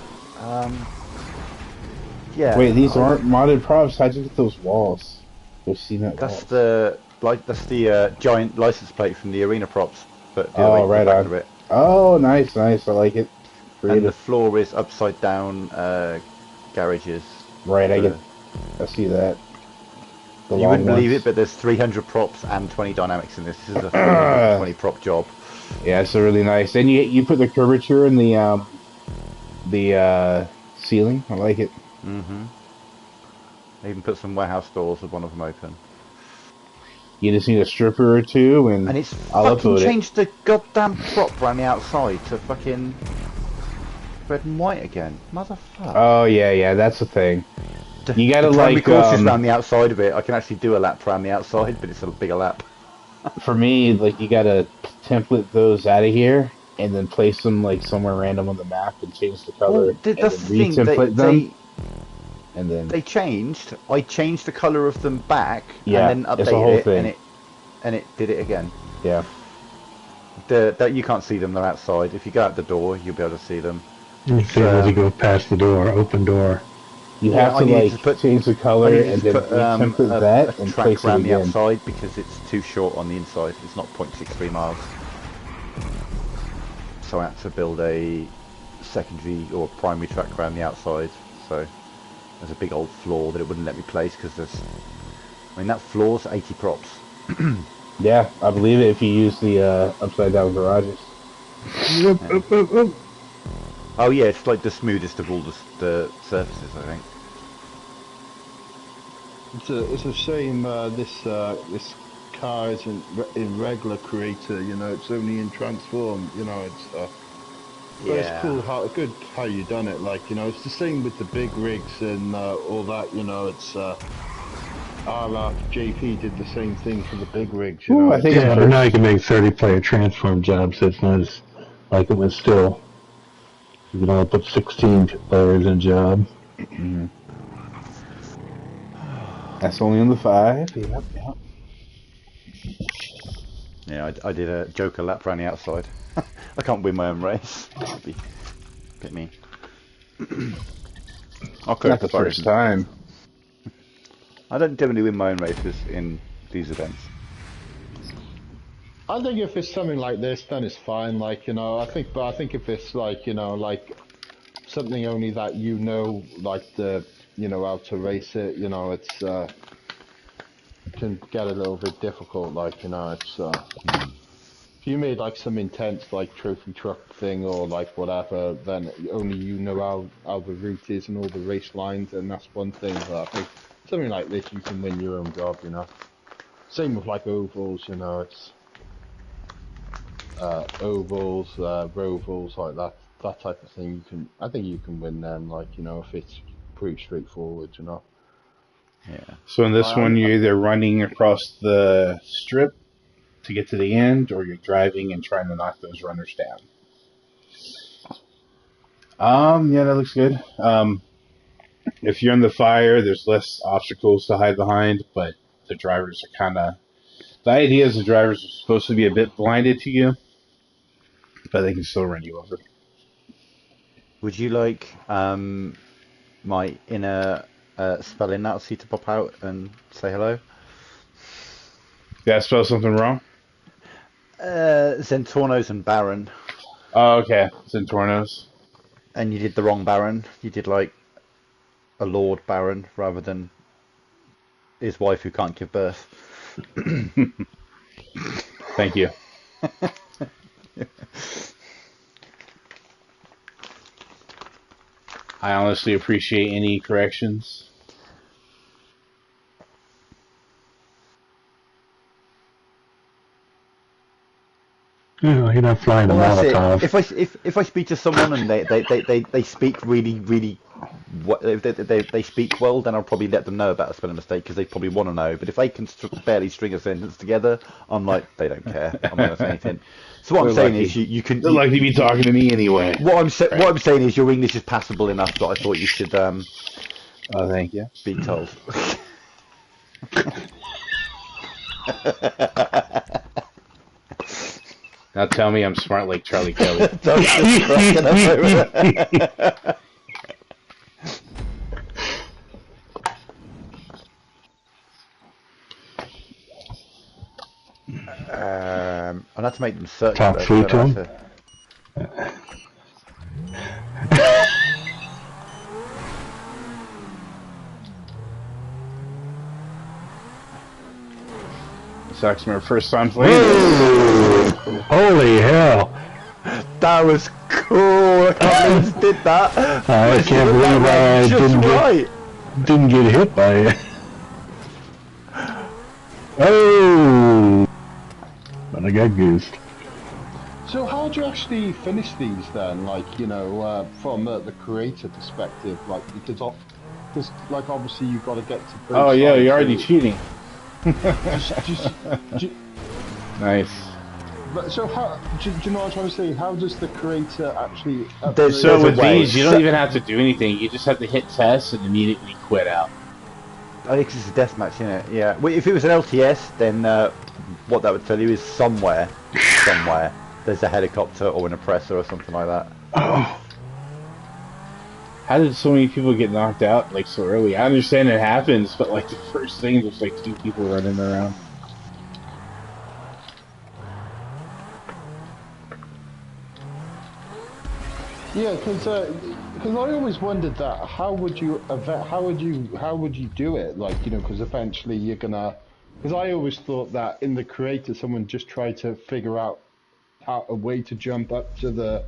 Yeah. Wait, these aren't modded props. How'd you get those walls? Those cement That's walls. the giant license plate from the arena props, but the Oh, other the right back on. of it. Oh, nice, nice. I like it. And the Creative. floor is upside down garages. Right, I see that. The You long wouldn't believe ones. it, but there's 300 props and 20 dynamics in this. This is a 320 prop job. Yeah, it's really nice. And you put the curvature in the ceiling. I like it. Mm-hmm. I even put some warehouse doors with one of them open. You just need a stripper or two, and it's I'll fucking upload changed the goddamn prop around the outside to fucking red and white again. Motherfucker. Oh yeah, that's the thing. You gotta the primary courses like around the outside of it. I can actually do a lap around the outside, but it's a bigger lap. For me, like you gotta template those out of here and then place them like somewhere random on the map and change the color Well, and that's then the thing. retemplate them. And then they changed. I changed the color of them back, yeah, and then it's a whole updated it, thing. and it did it again. Yeah. That you can't see them. They're outside. If you go out the door, you'll be able to see them. You see as you go past the door, open door. You have to like change the color and then retemplate that and place it around the again. outside because it's too short on the inside. It's not 0.63 miles. So I had to build a secondary or primary track around the outside. So there's a big old floor that it wouldn't let me place because there's. I mean that floor's 80 props. Yeah, I believe it if you use the upside down garages. Oh yeah, it's like the smoothest of all the surfaces, I think. It's a shame this car isn't in regular creator. You know, it's only in transform. You know, it's but it's cool how you done it. Like, you know, it's the same with the big rigs and all that. You know, it's JP did the same thing for the big rigs. You know, I think but now you can make 30-player transform jobs, so it's not as like it was still. You can only put 16 players in a job. Mm-hmm. That's only on the 5. Yep. Yeah, I did a Joker lap around the outside. I can't win my own race. That'd be a bit mean. Not the first time. I don't generally win my own races in these events. I think if it's something like this, then it's fine. Like, you know, I think if it's like, you know, like something only that you know, like you know, how to race it, you know, it's can get a little bit difficult. Like, you know, it's if you made like some intense like trophy truck thing or like whatever, then only you know how the route is and all the race lines, and that's one thing. But I think something like this, you can win your own job. You know, same with like ovals. You know, it's. Ovals, rovals, like that type of thing. I think you can win them. Like, you know, if it's pretty straightforward, you know. Yeah. So in this one, you're either running across the strip to get to the end, or you're driving and trying to knock those runners down. Yeah, that looks good. If you're in the fire, there's less obstacles to hide behind, but the drivers are kind of. The idea is the drivers are supposed to be a bit blinded to you, but they can still run you over. Would you like my inner spelling Nazi to pop out and say hello? Did I spell something wrong? Zentornos and Baron. Oh, okay. Zentornos. And you did the wrong Baron. You did like a Lord Baron rather than his wife who can't give birth. Thank you. I honestly appreciate any corrections. You're not flying a Molotov. If I speak to someone and they speak really they speak well, then I'll probably let them know about a spelling mistake because they probably want to know. But if they can barely string a sentence together, I'm like, they don't care. I'm not going to say anything. So what I'm saying is you can. They're likely to be talking to me anyway. What I'm saying is your English is passable enough that I thought you should. Oh, thank you. Be told. Now tell me I'm smart like Charlie Kelly. had to make them search. Talk free to him. Sucks, my first time playing this. Holy hell! That was cool. I can't believe you did that. I can't believe I didn't get hit by it. Oh! But I got goosed. So how do you actually finish these then? Like, you know, from the creator perspective, like because like obviously you've got to get to. Oh yeah, you're already cheating. just, nice. But so how do you know what I'm trying to say? How does the creator actually? So with these, you don't even have to do anything. You just have to hit test and immediately quit out. I think it's a deathmatch, isn't it? Yeah. Well, if it was an LTS, then what that would tell you is somewhere, there's a helicopter or an oppressor or something like that. Oh. How did so many people get knocked out like so early? I understand it happens, but like the first thing, there's like 2 people running around. Yeah, because I always wondered that how would you do it? Like, you know, because eventually you're gonna. Because I always thought that in the creator, someone just tried to figure out a way to jump up to the.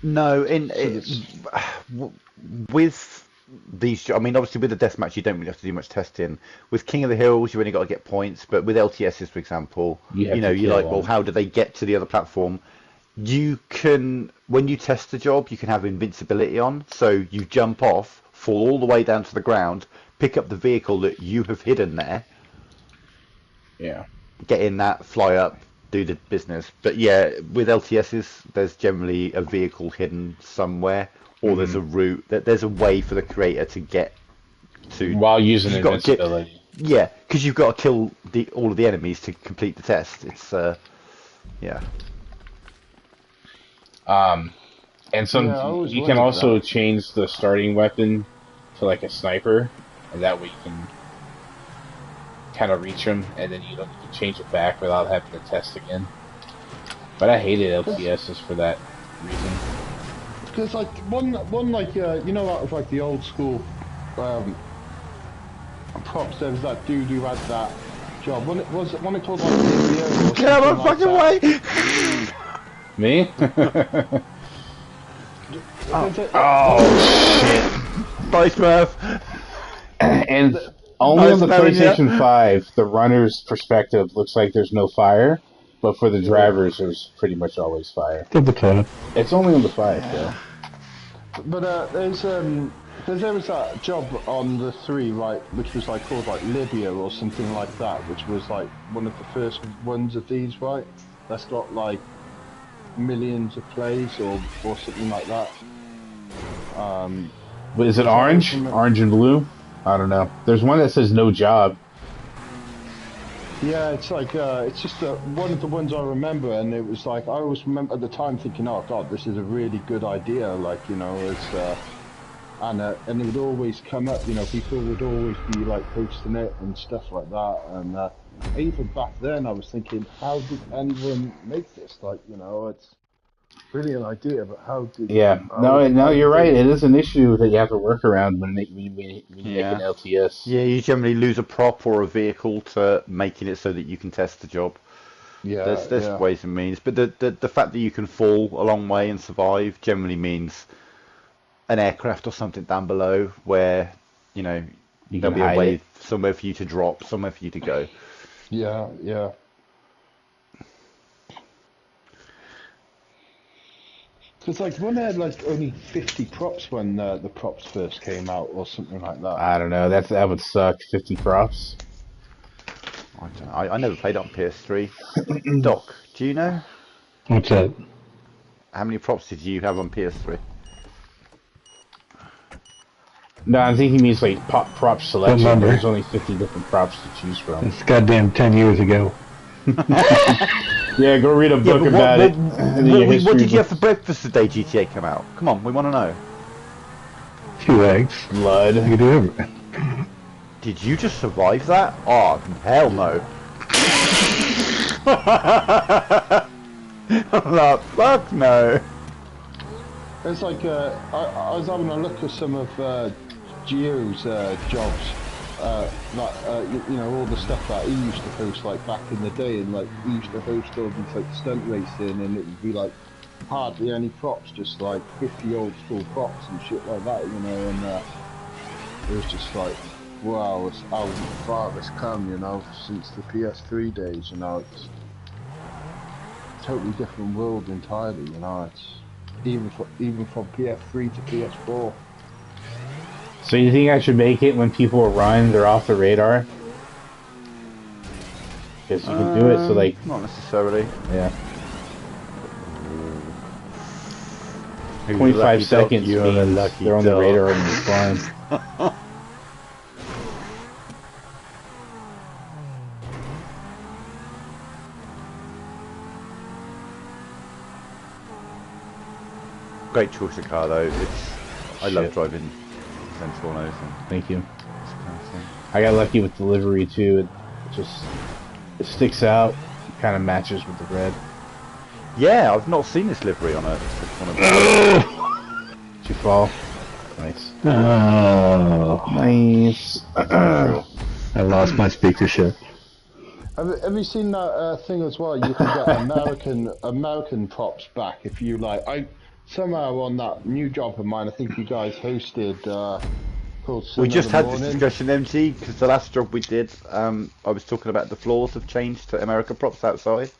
No, with these, I mean, obviously with the deathmatch, you don't really have to do much testing. With King of the Hills, you only got to get points, but with LTSs, for example, you're like, well, how do they get to the other platform? You can, when you test the job, you can have invincibility on, so you jump off, fall all the way down to the ground, pick up the vehicle that you have hidden there. Yeah. Get in that, fly up, do the business. But yeah, with LTSs, there's generally a vehicle hidden somewhere, or there's a route, there's a way for the creator to get to. While using invincibility. Yeah, because you've got to kill all of the enemies to complete the test. It's, yeah. And you can also change the starting weapon to like a sniper, and that way you can kind of reach them, and then you can change it back without having to test again. But I hated LTSs for that reason. Because like one like you know, out of like the old school props, there was that dude who had that job. When it called like video. Get out of my fucking way! Me? Oh shit! Nice, Murph. And only on the PlayStation 5, the runner's perspective looks like there's no fire, but for the drivers, there's pretty much always fire. It's only on the 5, though. But there was that job on the 3, right, which was like called like Libya or something like that, which was like one of the first ones of these, right? That's got like millions of plays or something like that. But is it orange? Orange and blue? I don't know. There's one that says no job. Yeah, it's like it's just one of the ones I remember, and it was like I always remember at the time thinking, oh god, this is a really good idea. Like, you know, it's and it would always come up. You know, people would always be like posting it and stuff like that. And even back then, I was thinking, how did anyone make this? Like, you know, it's brilliant idea, but how did? Yeah, no, you're right. It is an issue that you have to work around when you make an LTS. Yeah, you generally lose a prop or a vehicle to making it so that you can test the job. Yeah, there's ways and means, but the fact that you can fall a long way and survive generally means an aircraft or something down below where, you know, there'll be a way somewhere for you to drop, somewhere for you to go. Yeah, yeah. Because like one had like only 50 props when the props first came out or something like that. I don't know. That would suck. 50 props. I never played it on PS3. Doc, do you know? What's that? How many props did you have on PS3? No, I think he means like prop selection. There's only 50 different props to choose from. It's goddamn 10 years ago. Yeah, go read a book about it. What did you have for breakfast the day GTA came out? Come on, we want to know. 2 eggs. Blood. You can do everything. Did you just survive that? Oh, hell no. I'm like, fuck no. It's like I was having a look at some of Gio's jobs, you know, all the stuff that he used to host like back in the day, and like he used to host all these like stunt racing, and it would be like hardly any props, just like 50 old school props and shit like that, you know, and it was just like, wow, it's how far it's come, you know, since the PS3 days, you know, it's a totally different world entirely, you know, it's even from PS3 to PS4. So you think I should make it when people are running, they're off the radar? Because you can do it, so like... Not necessarily. Yeah. 25 seconds means they're on the radar and you're flying. Great choice of car though. I love driving sensible nose. Thank you. I got lucky with delivery too. It sticks out. It kind of matches with the red. Yeah, I've not seen this livery on it. Did you fall? Nice. Oh, nice. I lost my speakership. Have you seen that thing as well? You can get American props back if you like. Somehow on that new job of mine, I think you guys hosted called We just had this discussion, MT, because the last job we did, I was talking about the floors have changed to American props outside.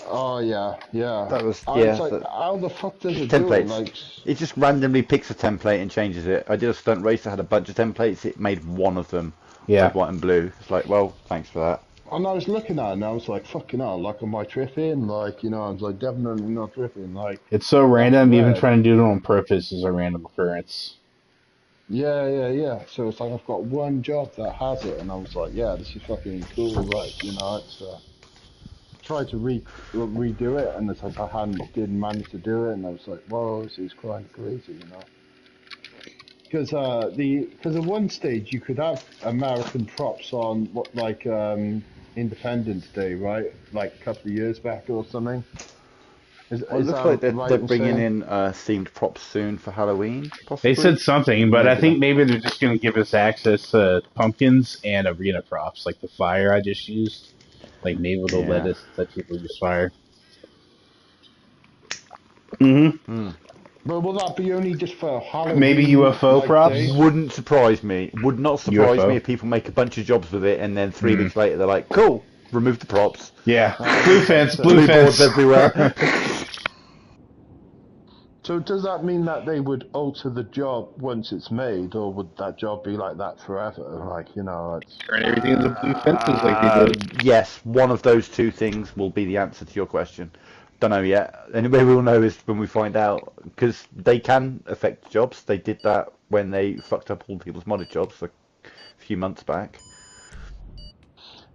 Oh yeah. That was like, how the fuck does it templates. do it? Like... It just randomly picks a template and changes it. I did a stunt race that had a bunch of templates. It made one of them red, white, and blue. It's like, well, thanks for that. And I was looking at it and I was like, fucking hell, like, am I tripping? Like, you know, I was like, definitely not tripping. Like, it's so random, even trying to do it on purpose is a random occurrence. Yeah. So it's like, I've got one job that has it, and I was like, yeah, this is fucking cool, like, you know, it's, tried to redo it, and it's like, I didn't manage to do it, and I was like, whoa, this is quite crazy, you know. Because at one stage, you could have American props on, Independence Day, right? Like a couple of years back or something. It looks like they're bringing in themed props soon for Halloween, possibly? They said something, but I think maybe they're just going to give us access to pumpkins and arena props, like the fire I just used. Like maybe the lettuce that people just fire. But will that be only just for Halloween? Maybe UFO props? Day? Wouldn't surprise me. Would not surprise me if people make a bunch of jobs with it and then 3 weeks later they're like, cool, remove the props. Yeah, blue fence everywhere. So does that mean that they would alter the job once it's made, or would that job be like that forever? Like, you know, turn everything into blue fences like they did. Yes, one of those two things will be the answer to your question. Don't know yet. Anyway, we'll know is when we find out, because they can affect jobs. They did that when they fucked up all people's modded jobs a few months back.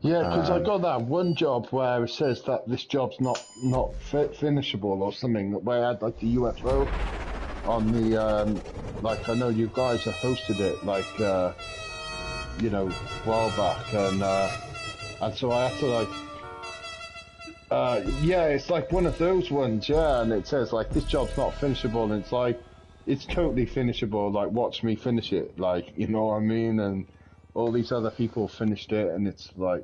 Yeah, because I got that one job where it says that this job's not finishable or something, where I had like the UFO on the like, I know you guys have hosted it like you know, a while back, and so I had to like yeah, it's like one of those ones, yeah, and it says like, this job's not finishable, and it's like, it's totally finishable, like, watch me finish it, like, you know what I mean? And all these other people finished it, and it's like,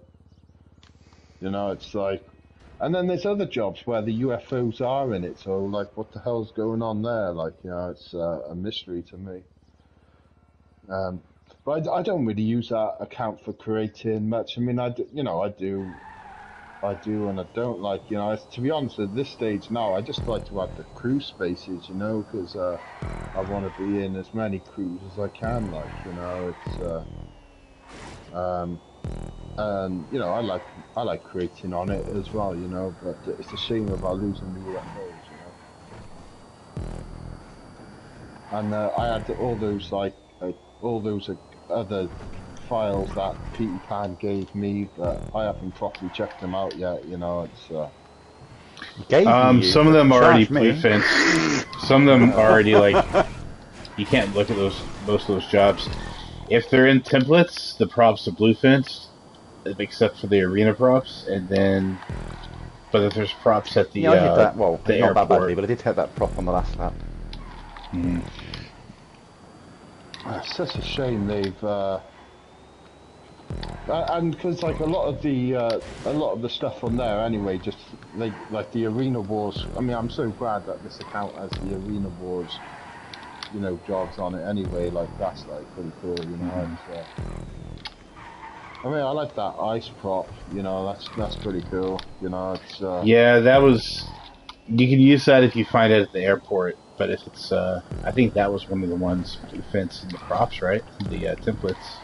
you know, it's like, and then there's other jobs where the UFOs are in it, so like, what the hell's going on there? Like, you know, it's a mystery to me. But I don't really use that account for creating much. I mean, I do and I don't, like, you know, to be honest, at this stage now, I just like to have the crew spaces, you know, because I want to be in as many crews as I can, like, you know, it's, and, you know, I like creating on it as well, you know, but it's a shame about losing the UFOs, you know. And I had all those, like, all those other files that Peter Pan gave me, but I haven't properly checked them out yet, you know, it's, some of them are already blue fenced. Some of them already, like, you can't look at most of those jobs. If they're in templates, the props are blue fenced, except for the arena props, and then but if there's props at the Yeah, I did that. Well, the not that badly, airport. but I did hit that prop on the last lap. It's such a shame they've and because like a lot of the stuff on there anyway, just like the arena wars. I mean, I'm so glad that this account has the arena wars, you know, jobs on it anyway. Like that's like pretty cool, you know. I mean, I like that ice prop. You know, that's pretty cool. You know, it's Yeah, that was. You can use that if you find it at the airport, but if it's, I think that was one of the ones, blue fence and the props, right? The templates.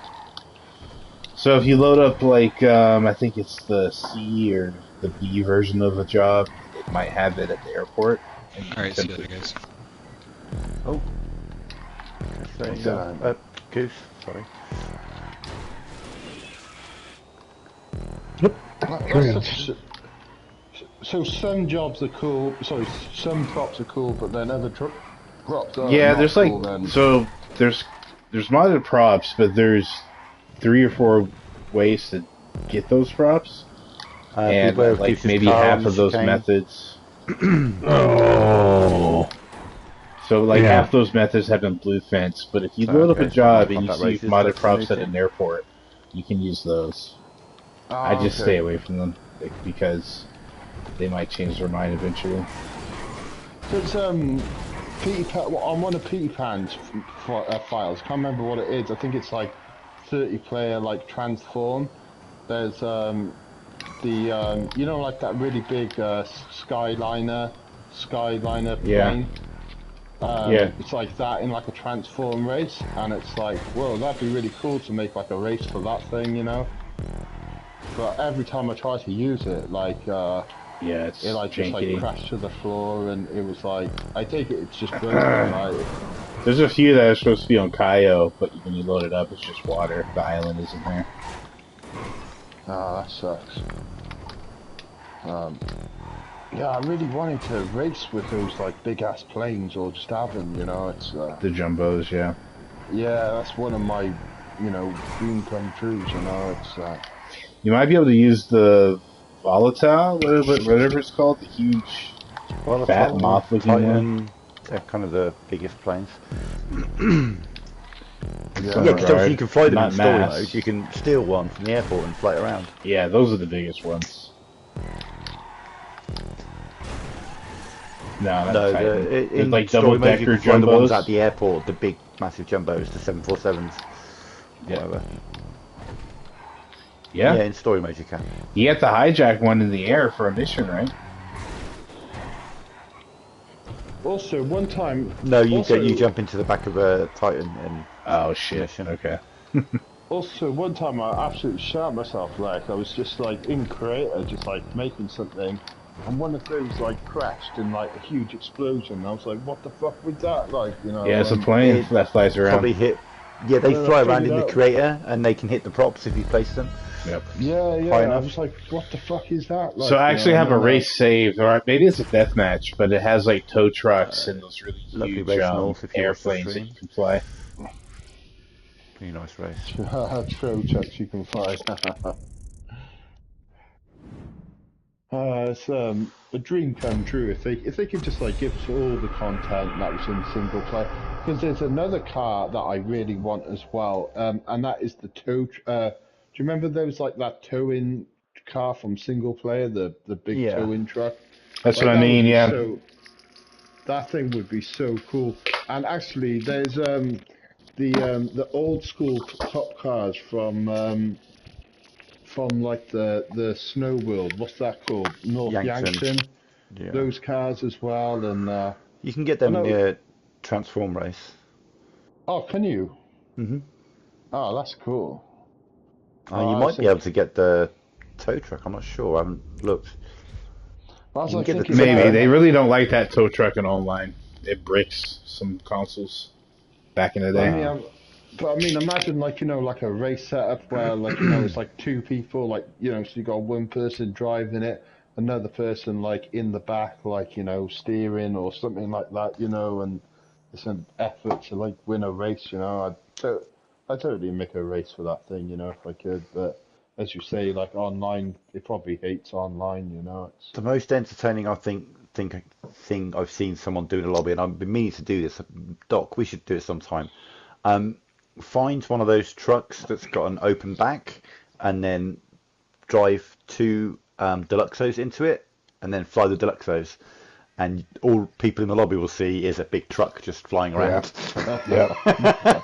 So if you load up, like, I think it's the C or the B version of a job, it might have it at the airport. Alright, see you later, guys. Oh. There you go. Goose, sorry. So some jobs are cool. Sorry, some props are cool, but then other props are Yeah, not there's cool, like then. so there's modded props, but there's 3 or 4 ways to get those props, and like maybe half of those methods. Oh. So like half those methods have been blue fence, but if you load up a job and you see modded props at an airport, you can use those. I just stay away from them because they might change their mind eventually. There's Peter Pan, on one of Peter Pan's files. Can't remember what it is. I think it's like 30-player like transform. There's you know, like that really big Skyliner plane. Yeah. It's like that in like a transform race, and it's like, whoa, that'd be really cool to make like a race for that thing, you know. But every time I try to use it, like it's it like janky. just like crashed to the floor, and it was like, I take it it's just broken. Right? There's a few that are supposed to be on Kaio, but when you load it up, it's just water. The island isn't there. Ah, that sucks. Yeah, I really wanted to race with those like big ass planes, or just have them, you know. It's the jumbos, yeah. Yeah, that's one of my, you know, dream come trues, you know. It's you might be able to use the volatile, whatever it's called, the huge fat moth looking one. They're kind of the biggest planes. Yeah, because obviously you can fly them in story mass. mode. You can steal one from the airport and fly it around. Yeah, those are the biggest ones. No, in like story mode you double-decker can fly jumbos. the ones at the airport, the big, massive jumbos, the 747s. Whatever. Yeah, in story mode you can. You have to hijack one in the air for a mission, right? Also, one time. No, you jump into the back of a Titan and. Oh shit! Mission. Okay. Also, one time I absolutely shot myself. Like I was just like in Creator, just like making something, and one of those like crashed in like a huge explosion. I was like, "What the fuck was that?" Like, you know. Yeah, it's a plane that flies around. Probably hit. Yeah, they fly around in the Creator, and they can hit the props if you place them. Yep. Yeah. I was like, "What the fuck is that?" Like, so I actually have a race saved, or maybe it's a death match, but it has like tow trucks and those really huge airplanes that you can fly. Pretty nice race. Tow trucks you can fly. It's a dream come true if they could just like give us all the content that was in single player. Because there's another car that I really want as well, and that is the tow. Do you remember there was like that towing car from single player, the big towing truck? That's what I mean. Yeah. So that thing would be so cool. And actually, there's the old school top cars from like the snow world. What's that called? North Yankton. Yeah. Those cars as well, and you can get them in the Transform race. Oh, can you? Mhm. Oh, that's cool. You might be able to get the tow truck. I'm not sure. I haven't looked. Maybe they really don't like that tow truck in online. It breaks some consoles back in the day. But I mean, imagine like, you know, like a race setup where like, you know, it's like 2 people, like, you know, so you got one person driving it, another person like in the back, like, you know, steering or something like that, you know, and it's an effort to like win a race, you know. I'd totally make a race for that thing, you know, if I could. But as you say, like online, it probably hates online. You know, it's The most entertaining thing I've seen someone do in a lobby, and I've been meaning to do this. Doc, we should do it sometime. Find one of those trucks that's got an open back, and then drive two Deluxos into it, and then fly the Deluxos, and all people in the lobby will see is a big truck just flying around. Yeah.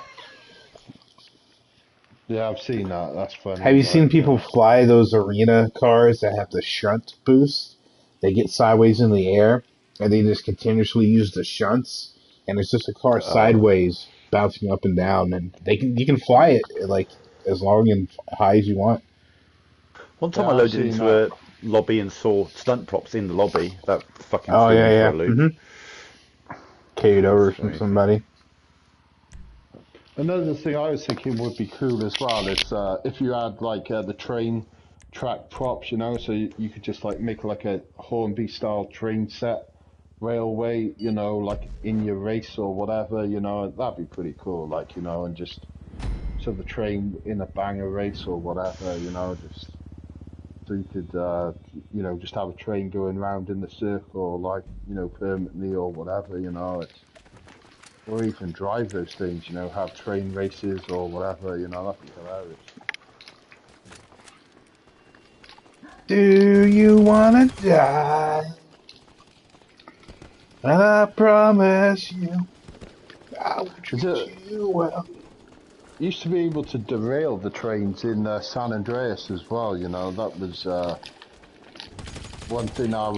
yeah, I've seen that. That's funny. Have you seen people fly those arena cars that have the shunt boost? They get sideways in the air, and they just continuously use the shunts, and it's just a car sideways bouncing up and down, and you can fly it like as long and high as you want. One time I loaded into a lobby and saw stunt props in the lobby. That fucking Oh threw me yeah, for a loop. Mm-hmm. Carried over from somebody. Another thing I was thinking would be cool as well is if you had like the train track props, you know, so you could just like make like a Hornby style train set railway, you know, like in your race or whatever, you know, that'd be pretty cool, like, you know, and just so the train in a banger race or whatever, you know, just so you could, you know, just have a train going round in the circle, like, you know, permanently or whatever, you know, or even drive those things, you know, have train races or whatever, you know, that'd be hilarious. Do you wanna die? I promise you, I will treat you well. Used to be able to derail the trains in San Andreas as well, you know, that was one thing I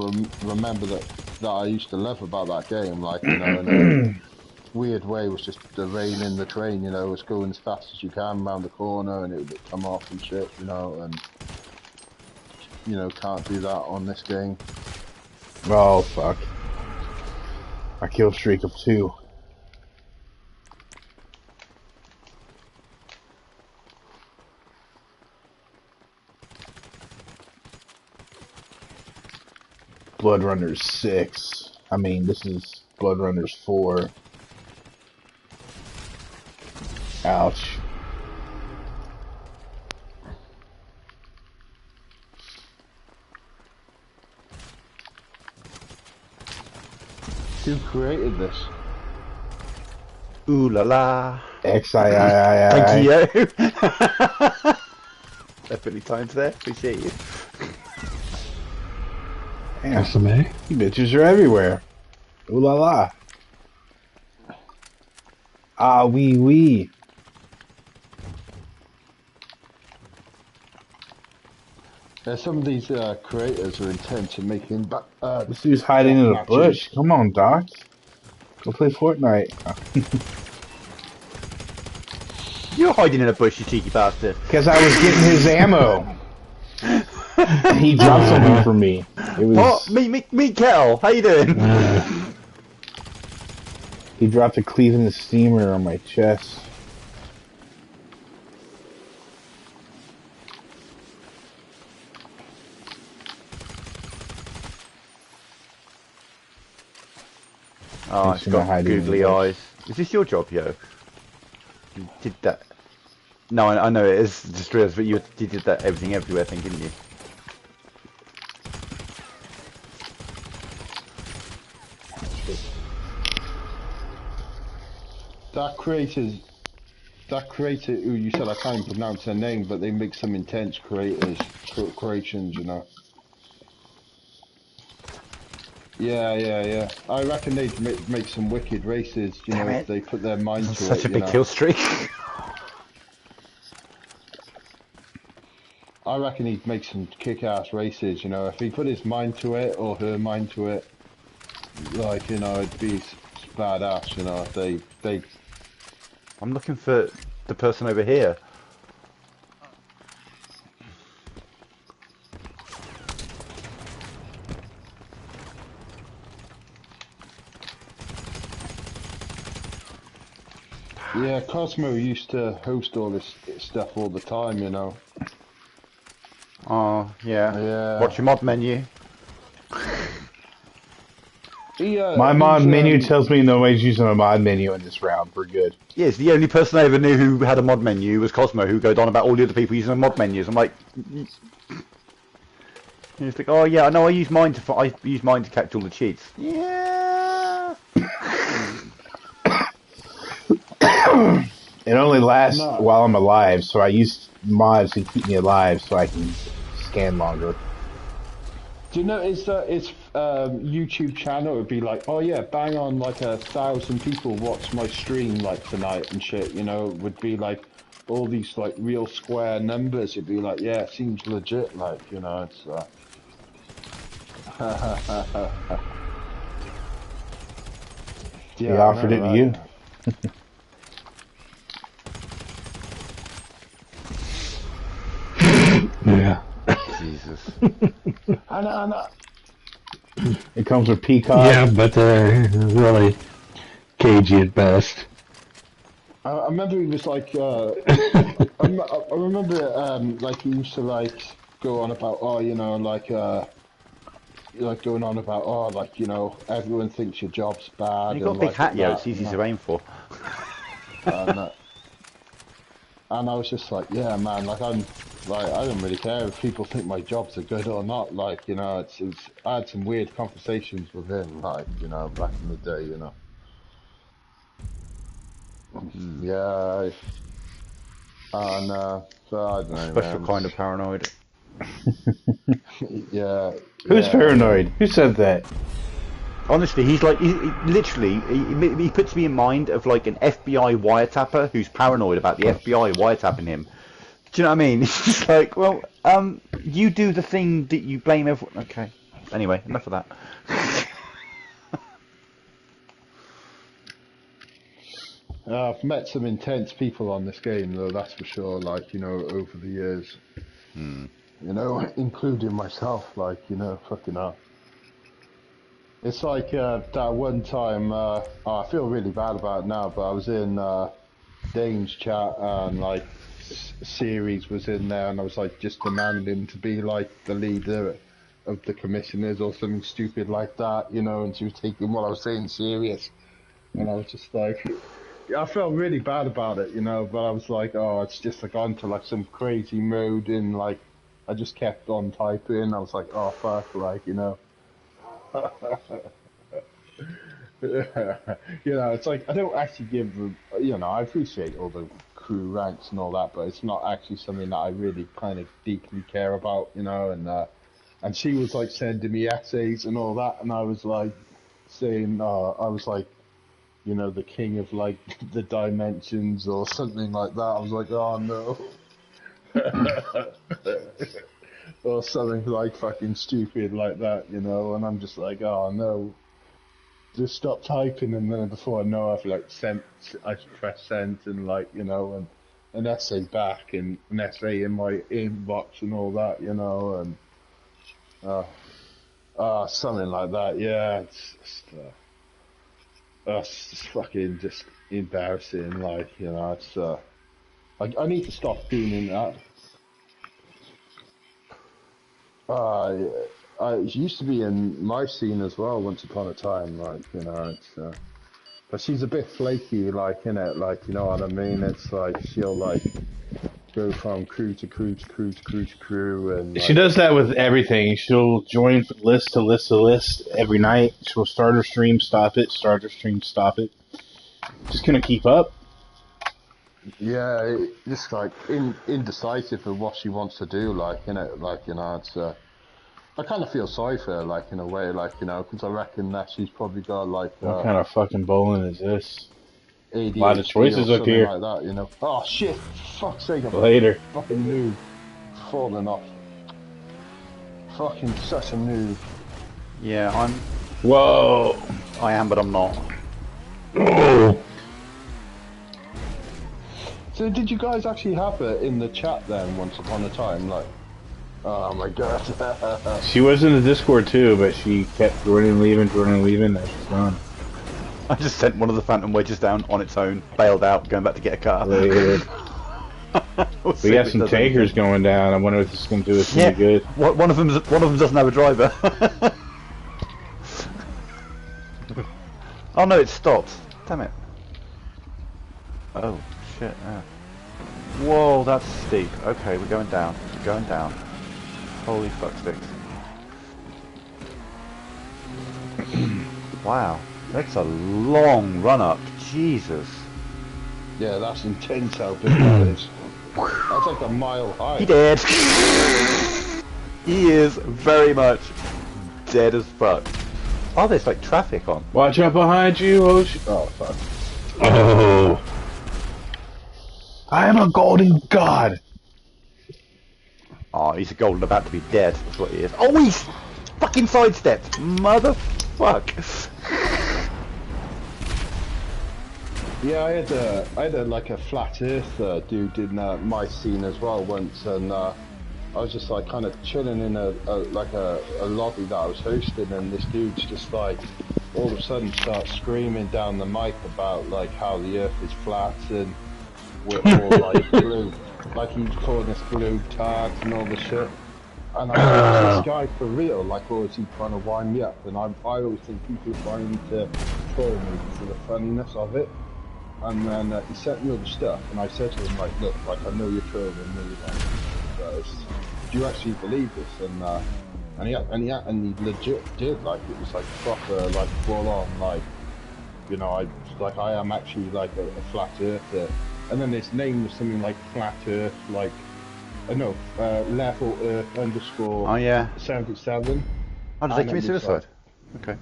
remember that I used to love about that game, like, you know, in a weird way was just derailing the train, you know, it was going as fast as you can around the corner and it would come off and shit, you know, and, you know, can't do that on this game. Oh, fuck. A kill streak of 2. Blood Runners 6. I mean, this is Blood Runners 4. Ouch. Who created this? Ooh la la. XIII. Thank you. Definitely times there. Appreciate you. Damn, you bitches are everywhere. Ooh la la. Ah, wee wee. Some of these creators are intent on making. This dude's hiding in a bush. Come on, Doc. Go play Fortnite. You're hiding in a bush, you cheeky bastard. Because I was getting his ammo. He dropped something for me. It was. Oh, meet Kel. How you doing? He dropped a Cleveland steamer on my chest. Oh, it's got googly eyes. Is this your job, yo? You did that. No, I know it is Destroyers, but you did that everything everywhere thing, didn't you? That creator who you said, I can't even pronounce their name, but they make some intense creations, you know. Yeah. I reckon they'd make some wicked races, you know, if they put their mind to it. Such a big kill streak. I reckon he'd make some kick-ass races, you know, if he put his mind to it, or her mind to it, like, you know, it'd be badass, you know, if they... I'm looking for the person over here. Yeah, Cosmo used to host all this stuff all the time, you know. Oh, yeah. Yeah. Watch your mod menu. My mod menu tells me nobody's using a mod menu in this round. We're good. Yes, the only person I ever knew who had a mod menu was Cosmo, who goes on about all the other people using mod menus. I'm like, he's like, oh yeah, I know. I use mine to catch all the cheats. Yeah. It only lasts while I'm alive, so I use mods to keep me alive so I can scan longer. Do you notice that its YouTube channel would be like, oh yeah, bang on like 1,000 people watch my stream like tonight and shit, you know, it would be like all these like real square numbers. It'd be like, yeah, it seems legit, like, you know, it's He offered it to you. Yeah. Jesus. It comes with peacock. Yeah, but they're really cagey at best. I remember he was like, I remember like he used to like go on about, oh, you know, like going on about, oh, like, you know, everyone thinks your job's bad. You got a big hat, yo. It's easy to aim for. And I was just like, yeah, man, like I don't really care if people think my jobs are good or not. Like, you know, I had some weird conversations with him, like, you know, back in the day, you know. Yeah. And so I don't know. Special kind of paranoid. Yeah. Who's paranoid? Who said that? Honestly, he's like, he literally, he puts me in mind of like an FBI wiretapper who's paranoid about the FBI wiretapping him. Do you know what I mean? It's just like, well, you do the thing that you blame everyone. Okay. Anyway, enough of that. I've met some intense people on this game, though, that's for sure, like, you know, over the years. You know, including myself, like, you know, fucking hell. It's like that one time, I feel really bad about it now, but I was in Dane's chat and like Series was in there and I was like just demanding him to be like the leader of the commissioners or something stupid like that, you know, and she was taking what I was saying serious. And I was just like, I felt really bad about it, you know, but I was like, oh, it's just like gone to like some crazy mode and like, I just kept on typing. I was like, oh fuck, like, you know. You know, it's like I don't actually give, you know, I appreciate all the crew ranks and all that, but it's not actually something that I really kind of deeply care about, you know. And she was like sending me essays and all that, and I was like saying, I was like, you know, the king of like the dimensions or something like that. I was like, oh no. Or something like fucking stupid like that, you know, and I'm just like, oh no, just stop typing, and then before I know I've like I press send and like, you know, and an essay back and an essay in my inbox and all that, you know, and something like that, yeah, it's just fucking just embarrassing, like, you know, it's I need to stop doing that. It used to be in my scene as well once upon a time, like, you know, it's, but she's a bit flaky, like, innit, like, you know what I mean, it's like, she'll, like, go from crew to crew to crew to crew to crew, and... She does that with everything. She'll join from list to list to list every night. She'll start her stream, stop it, start her stream, stop it. Just couldn't keep up. Yeah, just like indecisive of what she wants to do, like, you know, it's I kind of feel sorry for her, like, in a way, like, you know, because I reckon that she's probably got like what kind of fucking bowling is this? ADHD a lot of choices up here, like that, you know. Oh shit! Fuck's sake! I'm later. Fucking noob, falling off. Fucking such a noob. Yeah, I'm. Whoa! I am, but I'm not. Oh. So did you guys actually have it in the chat then once upon a time, like? Oh my god. She was in the Discord too, but she kept joining and leaving, now she's gone. I just sent one of the Phantom Wedges down on its own, bailed out, going back to get a car. We got some tankers going down. I wonder if this is going to do us any good. One of them doesn't have a driver. Oh no, it stopped. Damn it. Oh, shit, yeah. Whoa, that's steep. Okay, we're going down. We're going down. Holy fuck sticks. Wow, that's a long run up. Jesus. Yeah, that's intense how big that is. That's like a mile high. He dead. He is very much dead as fuck. Oh, there's like traffic on. Watch out behind you, oh fuck. Oh. I am a golden god. Oh, he's a golden about to be dead. That's what he is. Oh, he's fucking sidestepped. Motherfuck. Yeah, I had like a flat earth dude in my scene as well once, and I was just like kind of chilling in a lobby that I was hosting, and this dude's just like all of a sudden starts screaming down the mic about like how the earth is flat and we're all like blue, like he's calling us blue tards and all this shit. And I'm like, this guy for real, like, or is he trying to wind me up? And I always think people are trying to troll me for the funniness of it. And then he sent me all the stuff, and I said to him, like, look, like, I know you're trolling me, like, do you actually believe this? And he legit did, like, it was like proper, like, full on, like, you know, I am actually like a flat earther. And then his name was something like Flat Earth, like, level Earth underscore. Oh yeah. 77. Oh, did they commit suicide? Okay.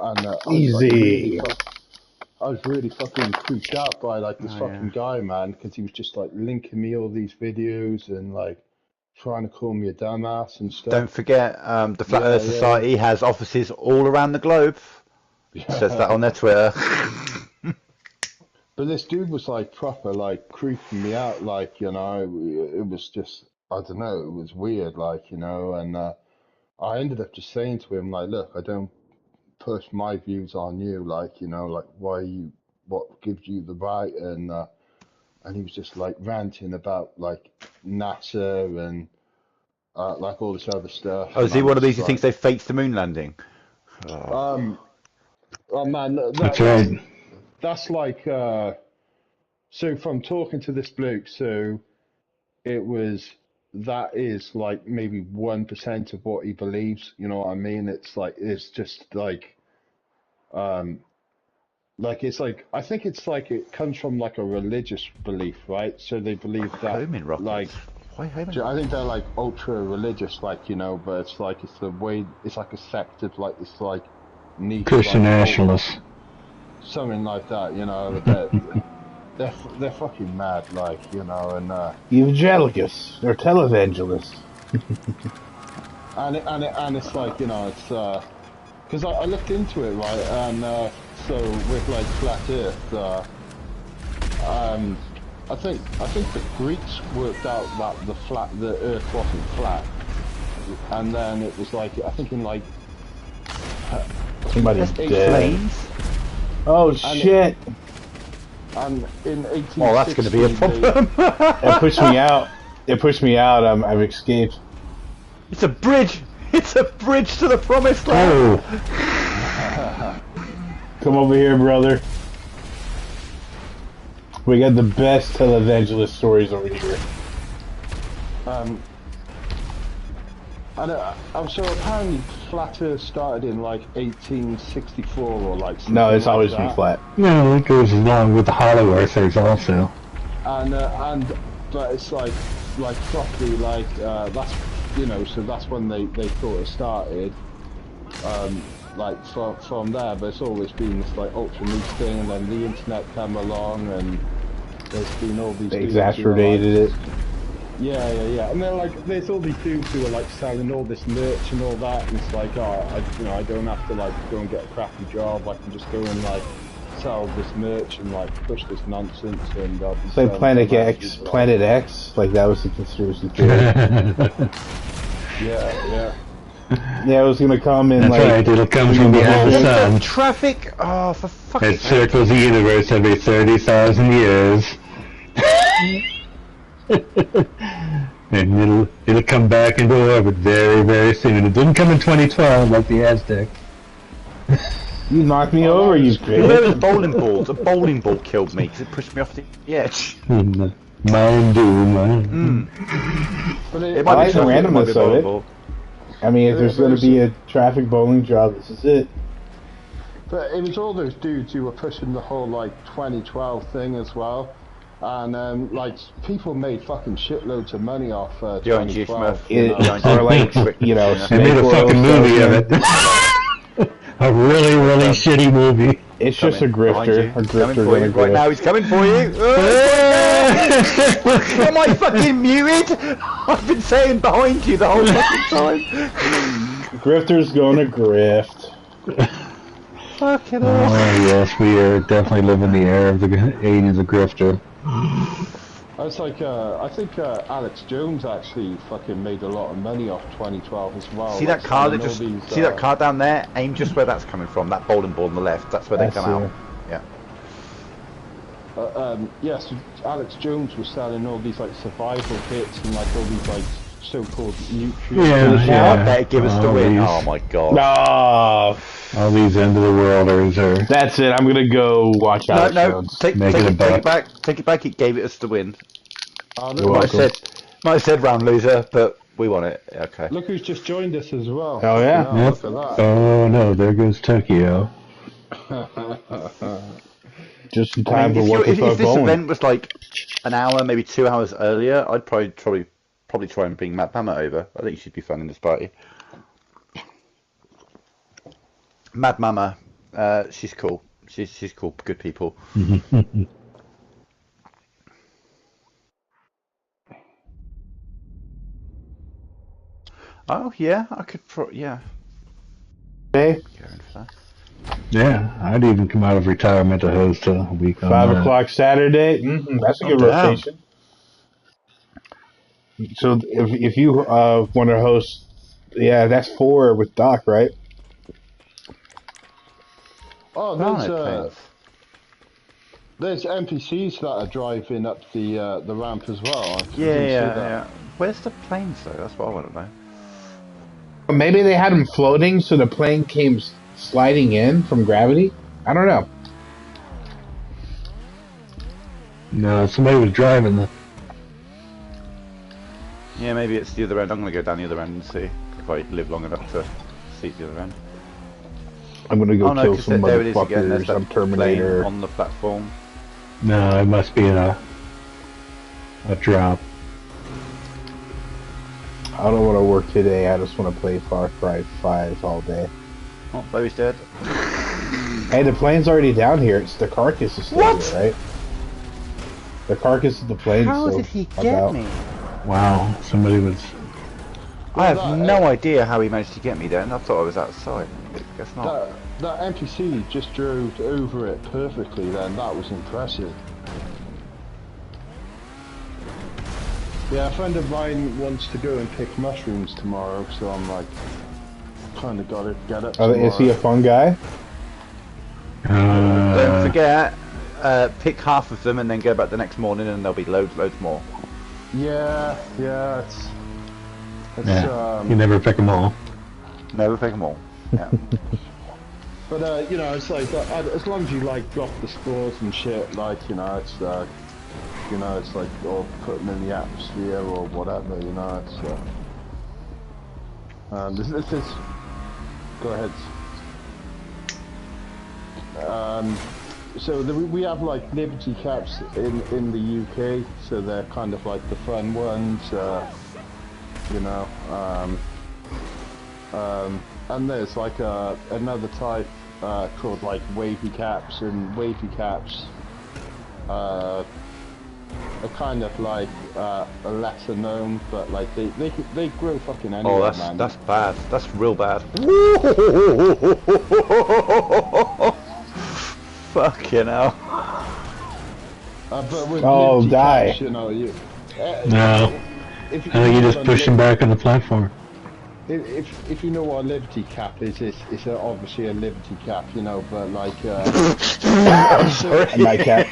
And Easy. I was really fucking creeped out by like this fucking guy, man, because he was just like linking me all these videos and like trying to call me a dumbass and stuff. Don't forget, the Flat Earth Society has offices all around the globe. It says that on their Twitter. But this dude was like proper like creeping me out, like, you know, it was just, I don't know, it was weird, like, you know, and I ended up just saying to him, like, look, I don't push my views on you, like, you know, like, what gives you the right, and he was just like ranting about like NASA and like all this other stuff. Oh, is he one of these who thinks they faked the moon landing? Oh man, That's right. That's like, so from talking to this bloke, so that is like maybe 1% of what he believes, you know what I mean? It's like, it's just like it's like, I think it's like, it comes from like a religious belief, right? So they believe that, Homing rockets. like, why homing I think they're like ultra religious, like, you know, but it's like, it's the way, it's like a sect of like, it's like niche, Christian like, nationalists. something like that, you know. They're fucking mad, like, you know, and Evangelicus or televangelists. and it's like, you know, it's because I looked into it, right, and so with like flat Earth, I think the Greeks worked out that the Earth wasn't flat, and then it was like, I think in like Somebody's dead. Oh shit! And in 1860, oh, that's going to be a problem. It pushed me out. It pushed me out. I've escaped. It's a bridge. It's a bridge to the promised land. Oh. Come over here, brother. We got the best televangelist stories over here. And so apparently flat Earth started in like 1864 or like something. No, it's like always that. been flat. No, it goes along with the hollow earthers also. But it's like properly like that's, you know, so that's when they thought it started. Like from there, but it's always been this like ultra niche thing, and then the internet came along, and there's been all these. They exacerbated it. Yeah, and then like there's all these dudes who are like selling all this merch and all that, and it's like, oh, I don't have to like go and get a crappy job. I can just go and like sell this merch and like push this nonsense, and it's like Planet X, Planet X, like that was the conspiracy theory. Yeah. Yeah, it was gonna come in. That's like, right, it'll come from the whole sun. Traffic. Oh, for fuck's It circles the universe every 30,000 years. And it'll come back into orbit very, very soon. It didn't come in 2012 like the Aztec. You knocked me over, you There was bitch. bowling balls. A bowling ball killed me because it pushed me off the edge. Mine do, mine. But It I might like be the something, it might be randomness a of bowling it. ball. I mean, if there's going to be a traffic bowling job, this is it. But it was all those dudes who were pushing the whole like 2012 thing as well, and like people made fucking shitloads of money off Behind you, 2012. Smurf. You know? Or like, you know, They made a snake oil fucking movie of salesman. it. A really, really shitty movie. It's just a grifter. A Coming grifter for gonna you. Right now, grift. he's coming for you. Am I fucking muted? I've been saying behind you the whole fucking time. Grifter's gonna grift. Fucking Oh hell. yes, we are definitely living the era of the 80s of grifter. It's like I think Alex Jones actually fucking made a lot of money off 2012 as well. See that car that just see that car down there? Aim just where that's coming from. That bowling ball on the left. That's where they come out. Yeah. Yes, Alex Jones was selling all these like survival kits and like all these like so-called nutrients. I better give us the win. These, Oh my god. No. all these end of the worlders are. That's it. I'm gonna go watch Alex Jones. Take it back. Take it back. It gave it us the win. Might have said round loser, but we won it. Okay. Look who's just joined us as well. Oh yeah. Look at that. Oh no, there goes Tokyo. Just in time for what the if fuck this bowling. event was like an hour, maybe 2 hours earlier, I'd probably try and bring Matt Bammer over. I think she'd be fun in this party. Mad Mama, she's cool. She's cool. Good people. Oh yeah, I could. Yeah. Hey, Going for that. Yeah, I'd even come out of retirement to host a week on 5 that. o'clock Saturday. That's a good rotation. So if you want to host, yeah, that's 4 with Doc, right? Oh, there's NPCs that are driving up the ramp as well. Yeah. Where's the planes though? That's what I want to know. Maybe they had them floating, so the plane came sliding in from gravity. I don't know. No, somebody was driving the. Yeah, maybe it's the other end. I'm going to go down the other end and see if I live long enough to see the other end. I'm gonna go kill 'cause some there it is again. There's motherfuckers. that I'm Terminator. plane on the platform. No, it must be a drop. I don't want to work today. I just want to play Far Cry 5 all day. Oh, Chloe's dead. Hey, the plane's already down here. It's the carcass is still here, right? The carcass of the plane. How still did he about. get me? Wow, somebody was. I have no idea how he managed to get me there, and I thought I was outside. Guess not. That NPC just drove over it perfectly. Then that was impressive. Yeah, a friend of mine wants to go and pick mushrooms tomorrow, so I'm like, kind of got to get up. Is he a fun guy? Don't forget, pick half of them and then go back the next morning, and there'll be loads more. Yeah, you never pick them all. Never pick them all. Yeah. But you know, it's like as long as you like drop the spores and shit, like it's like or put them in the atmosphere or whatever, it's this is go ahead. So we have like Liberty Caps in the UK, so they're kind of like the fun ones, and there's like another type called like Wavy Caps, and Wavy Caps are kind of like lesser known, but like they grow fucking anywhere, man. That's bad. That's real bad. Fucking hell. But with Liberty die. Caps, No. I think you just push them back on the platform. If you know what a Liberty Cap is, it's obviously a Liberty Cap, but like My cat.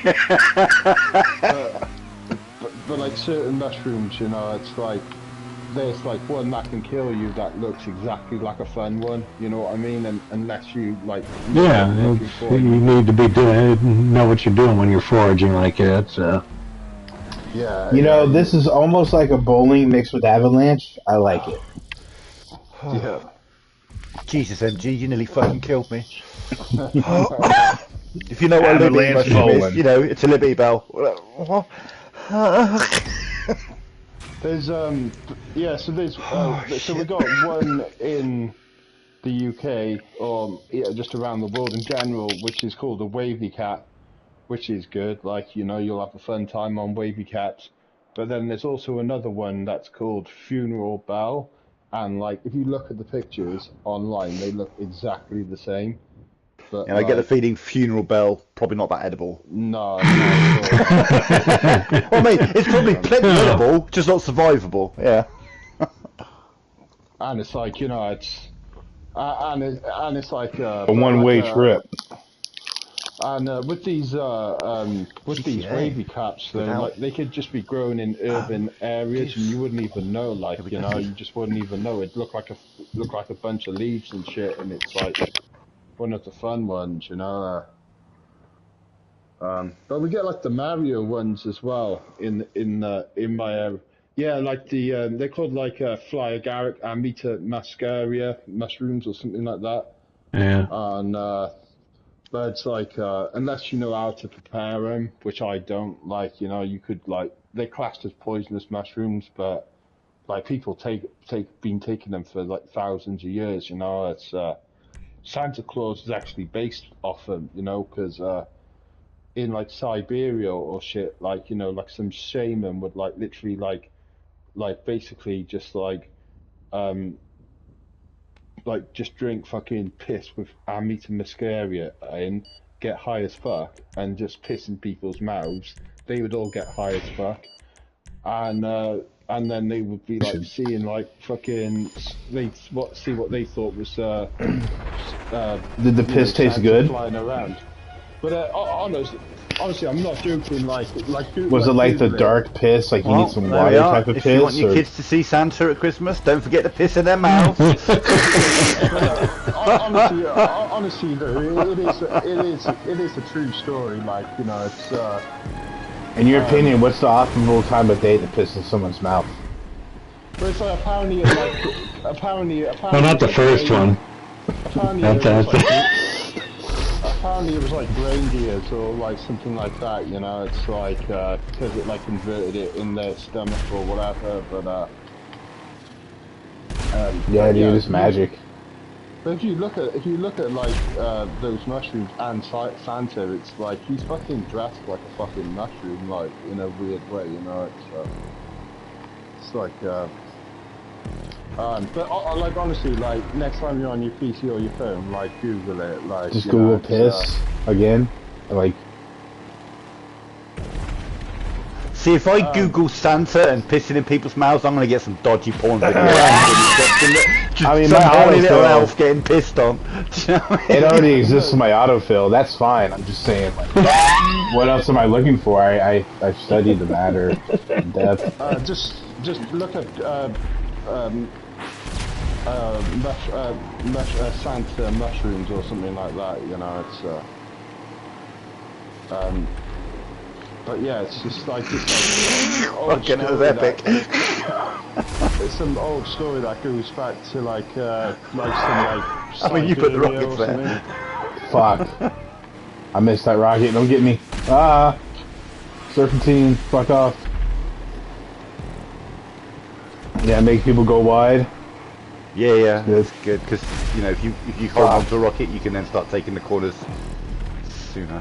but like certain mushrooms, it's like there's like one that can kill you that looks exactly like a fun one. You know what I mean? And unless you like, Yeah, you need to be know what you're doing when you're foraging like that. So. Yeah. You know, this is almost like a bowling mixed with Avalanche. I like it. Yeah. Jesus, MG, you nearly fucking killed me. If you know what a Liberty Avalanche mushroom is, bowling. you know, it's a Liberty Bell. There's yeah, so there's so we got one in the UK or yeah, just around the world in general, which is called a wavy cat, which is good. Like, you know, you'll have a fun time on wavy cats. But then there's also another one that's called funeral bell, and like if you look at the pictures online, they look exactly the same. But And I get the feeling funeral bell probably not that edible. No, not well, mate, it's probably plenty edible, just not survivable. Yeah. And it's like, you know, it's and it's like a one-way trip. And with these wavy caps, though, like they could just be grown in urban areas, and you wouldn't even know. Like, you know, you just wouldn't even know. It'd look like a bunch of leaves and shit, and it's like one of the fun ones, you know. But we get like the Mario ones as well in my area. Yeah, like the they're called like fly agaric, Amita muscaria mushrooms or something like that. Yeah. And but it's like unless you know how to prepare them, which I don't. Like, you know, you could like they're classed as poisonous mushrooms, but like people been taking them for like thousands of years. You know, it's Santa Claus is actually based off them. You know, because in like Siberia or shit, like, you know, like some shaman would like literally like basically just like just drink fucking piss with Amita muscaria and get high as fuck and just piss in people's mouths. They would all get high as fuck, and then they would be like seeing like fucking see what they thought was did the piss taste good? Flying around. But honestly, I'm not joking. Like was it like the dark piss, like you need some water type of piss? If you want your kids to see Santa at Christmas, don't forget to piss in their mouths. honestly, though, it is a true story. Like, you know, it's. In your opinion, what's the optimal time of day to piss in someone's mouth? But it's like apparently. Well, not the first one. Apparently it was like reindeers or like something like that, you know. It's like because it like converted it in their stomach or whatever. But yeah, dude, it's magic. But if you look at like those mushrooms and Santa, it's like he's fucking dressed like a fucking mushroom, like in a weird way, you know. It's like. But like honestly, like next time you're on your PC or your phone, like Google it, like just Google piss again, like. See, if I Google Santa and pissing in people's mouths, I'm gonna get some dodgy porn videos. I mean, some my horny little autofill, elf getting pissed on. It already exists in my autofill. That's fine. I'm just saying, like, what else am I looking for? I've studied the matter in depth. Just look at Santa mushrooms or something like that. You know, it's but yeah, it's just like fucking that was epic. It's some old story that goes back to like some like. I mean, you put the rockets there. Fuck. I missed that rocket. Don't get me. Ah. Serpentine. Fuck off. Yeah, make people go wide. Yeah, that's good because you know if you hold on to a rocket, you can then start taking the corners sooner.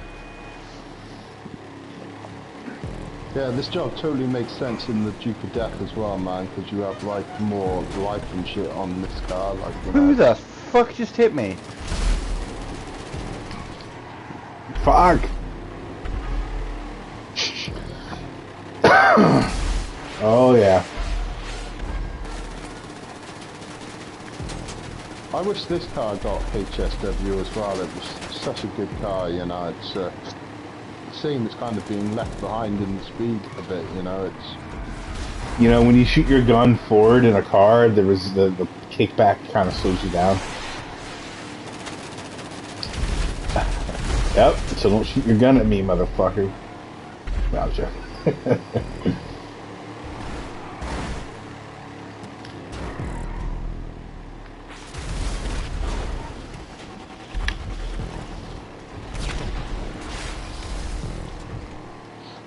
Yeah, this job totally makes sense in the Duke of Death as well, man, because you have like more life and shit on this car. Like, you know. Who the fuck just hit me? Fuck. Oh yeah. I wish this car got HSW as well. It was such a good car, you know. It's shame it's kind of being left behind in the speed a bit, you know. It's You know, when you shoot your gun forward in a car, there was the kickback kind of slows you down. Yep, so don't shoot your gun at me, motherfucker. Gotcha.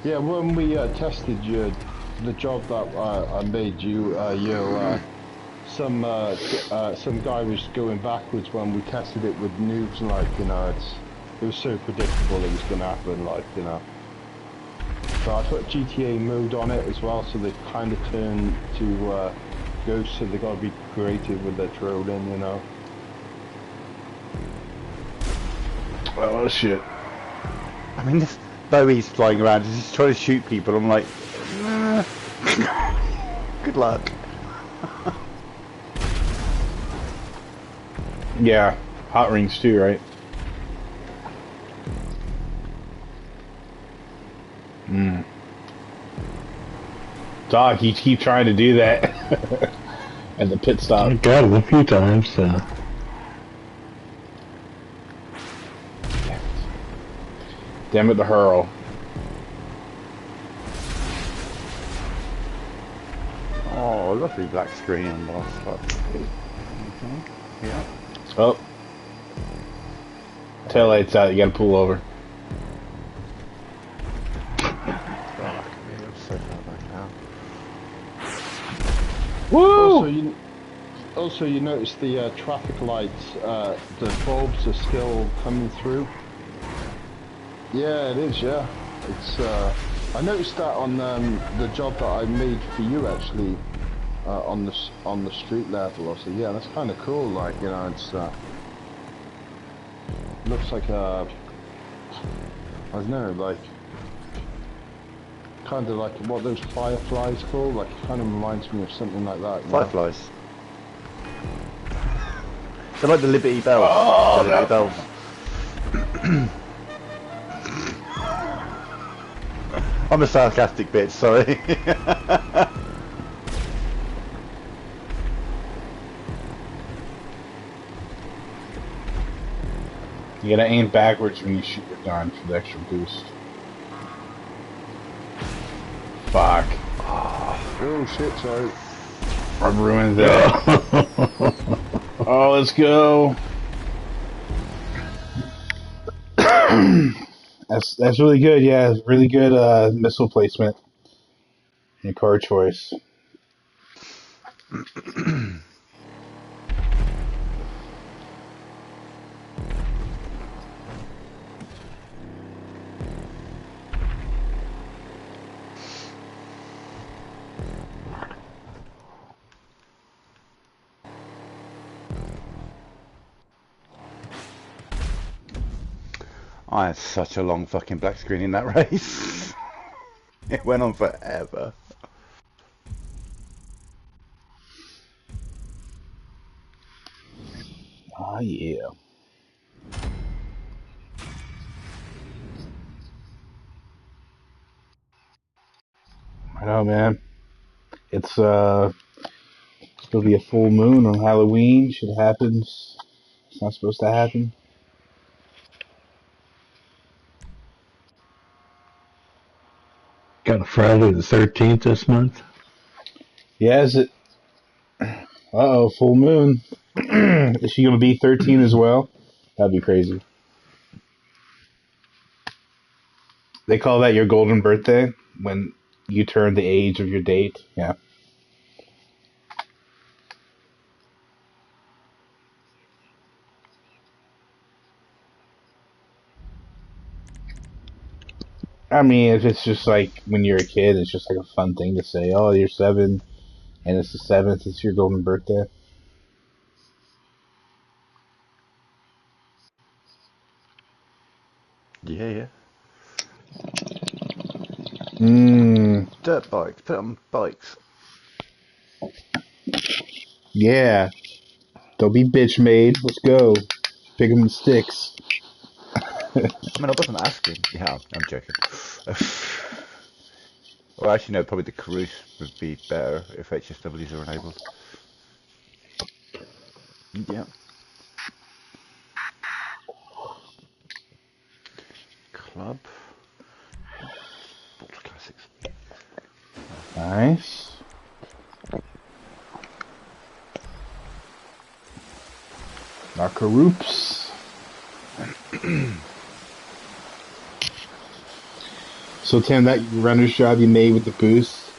Yeah, when we tested the job that I made you, some guy was going backwards when we tested it with noobs, and like, you know, it was so predictable it was going to happen, like, you know. So I put GTA mode on it as well, so they kind of turn to ghosts, so they got to be creative with their trolling, you know. Oh shit. I mean, this Bowie's flying around, he's just trying to shoot people. I'm like, nah. Good luck. Yeah, hot rings too, right? Doc, you keep trying to do that at the pit stop. I got it a few times, so. Damn it, the hurl. Oh, lovely black screen on the last spot. Yeah. Oh. Taillight's out, you gotta pull over. Woo! Also, you notice the traffic lights, the bulbs are still coming through. Yeah, it is. Yeah, it's. I noticed that on the job that I made for you, actually, on the street level. I said, yeah, that's kind of cool. Like, you know, it's looks like I don't know, like kind of like what those fireflies called. Like, it kind of reminds me of something like that. Fireflies. They're like the Liberty Bells. Oh, the Liberty Bells. I'm a sarcastic bitch, sorry. You gotta aim backwards when you shoot your gun for the extra boost. Fuck. Oh shit! Sorry. I ruined that. Oh, let's go. That's really good. Yeah, it's really good missile placement and car choice. I had such a long fucking black screen in that race. It went on forever. Oh, yeah. I know, man. It's gonna be a full moon on Halloween. Shit happens. It's not supposed to happen. Got a Friday the 13th this month. Yeah, is it? Uh-oh, full moon. Is she gonna be 13 as well? That'd be crazy. They call that your golden birthday when you turn the age of your date. Yeah. I mean, if it's just like when you're a kid, it's just like a fun thing to say. Oh, you're 7, and it's the 7th. It's your golden birthday. Yeah, yeah. Dirt bikes, put on bikes. Yeah. Don't be bitch made. Let's go. Pick 'em the sticks. I mean, I wasn't asking. Yeah, I'm joking. Well, actually, no, probably the Carouse would be better if HSWs are enabled. Yeah. Club. Ultra Classics. Nice. Narcaroops. So Tim, that render's job you made with the boost,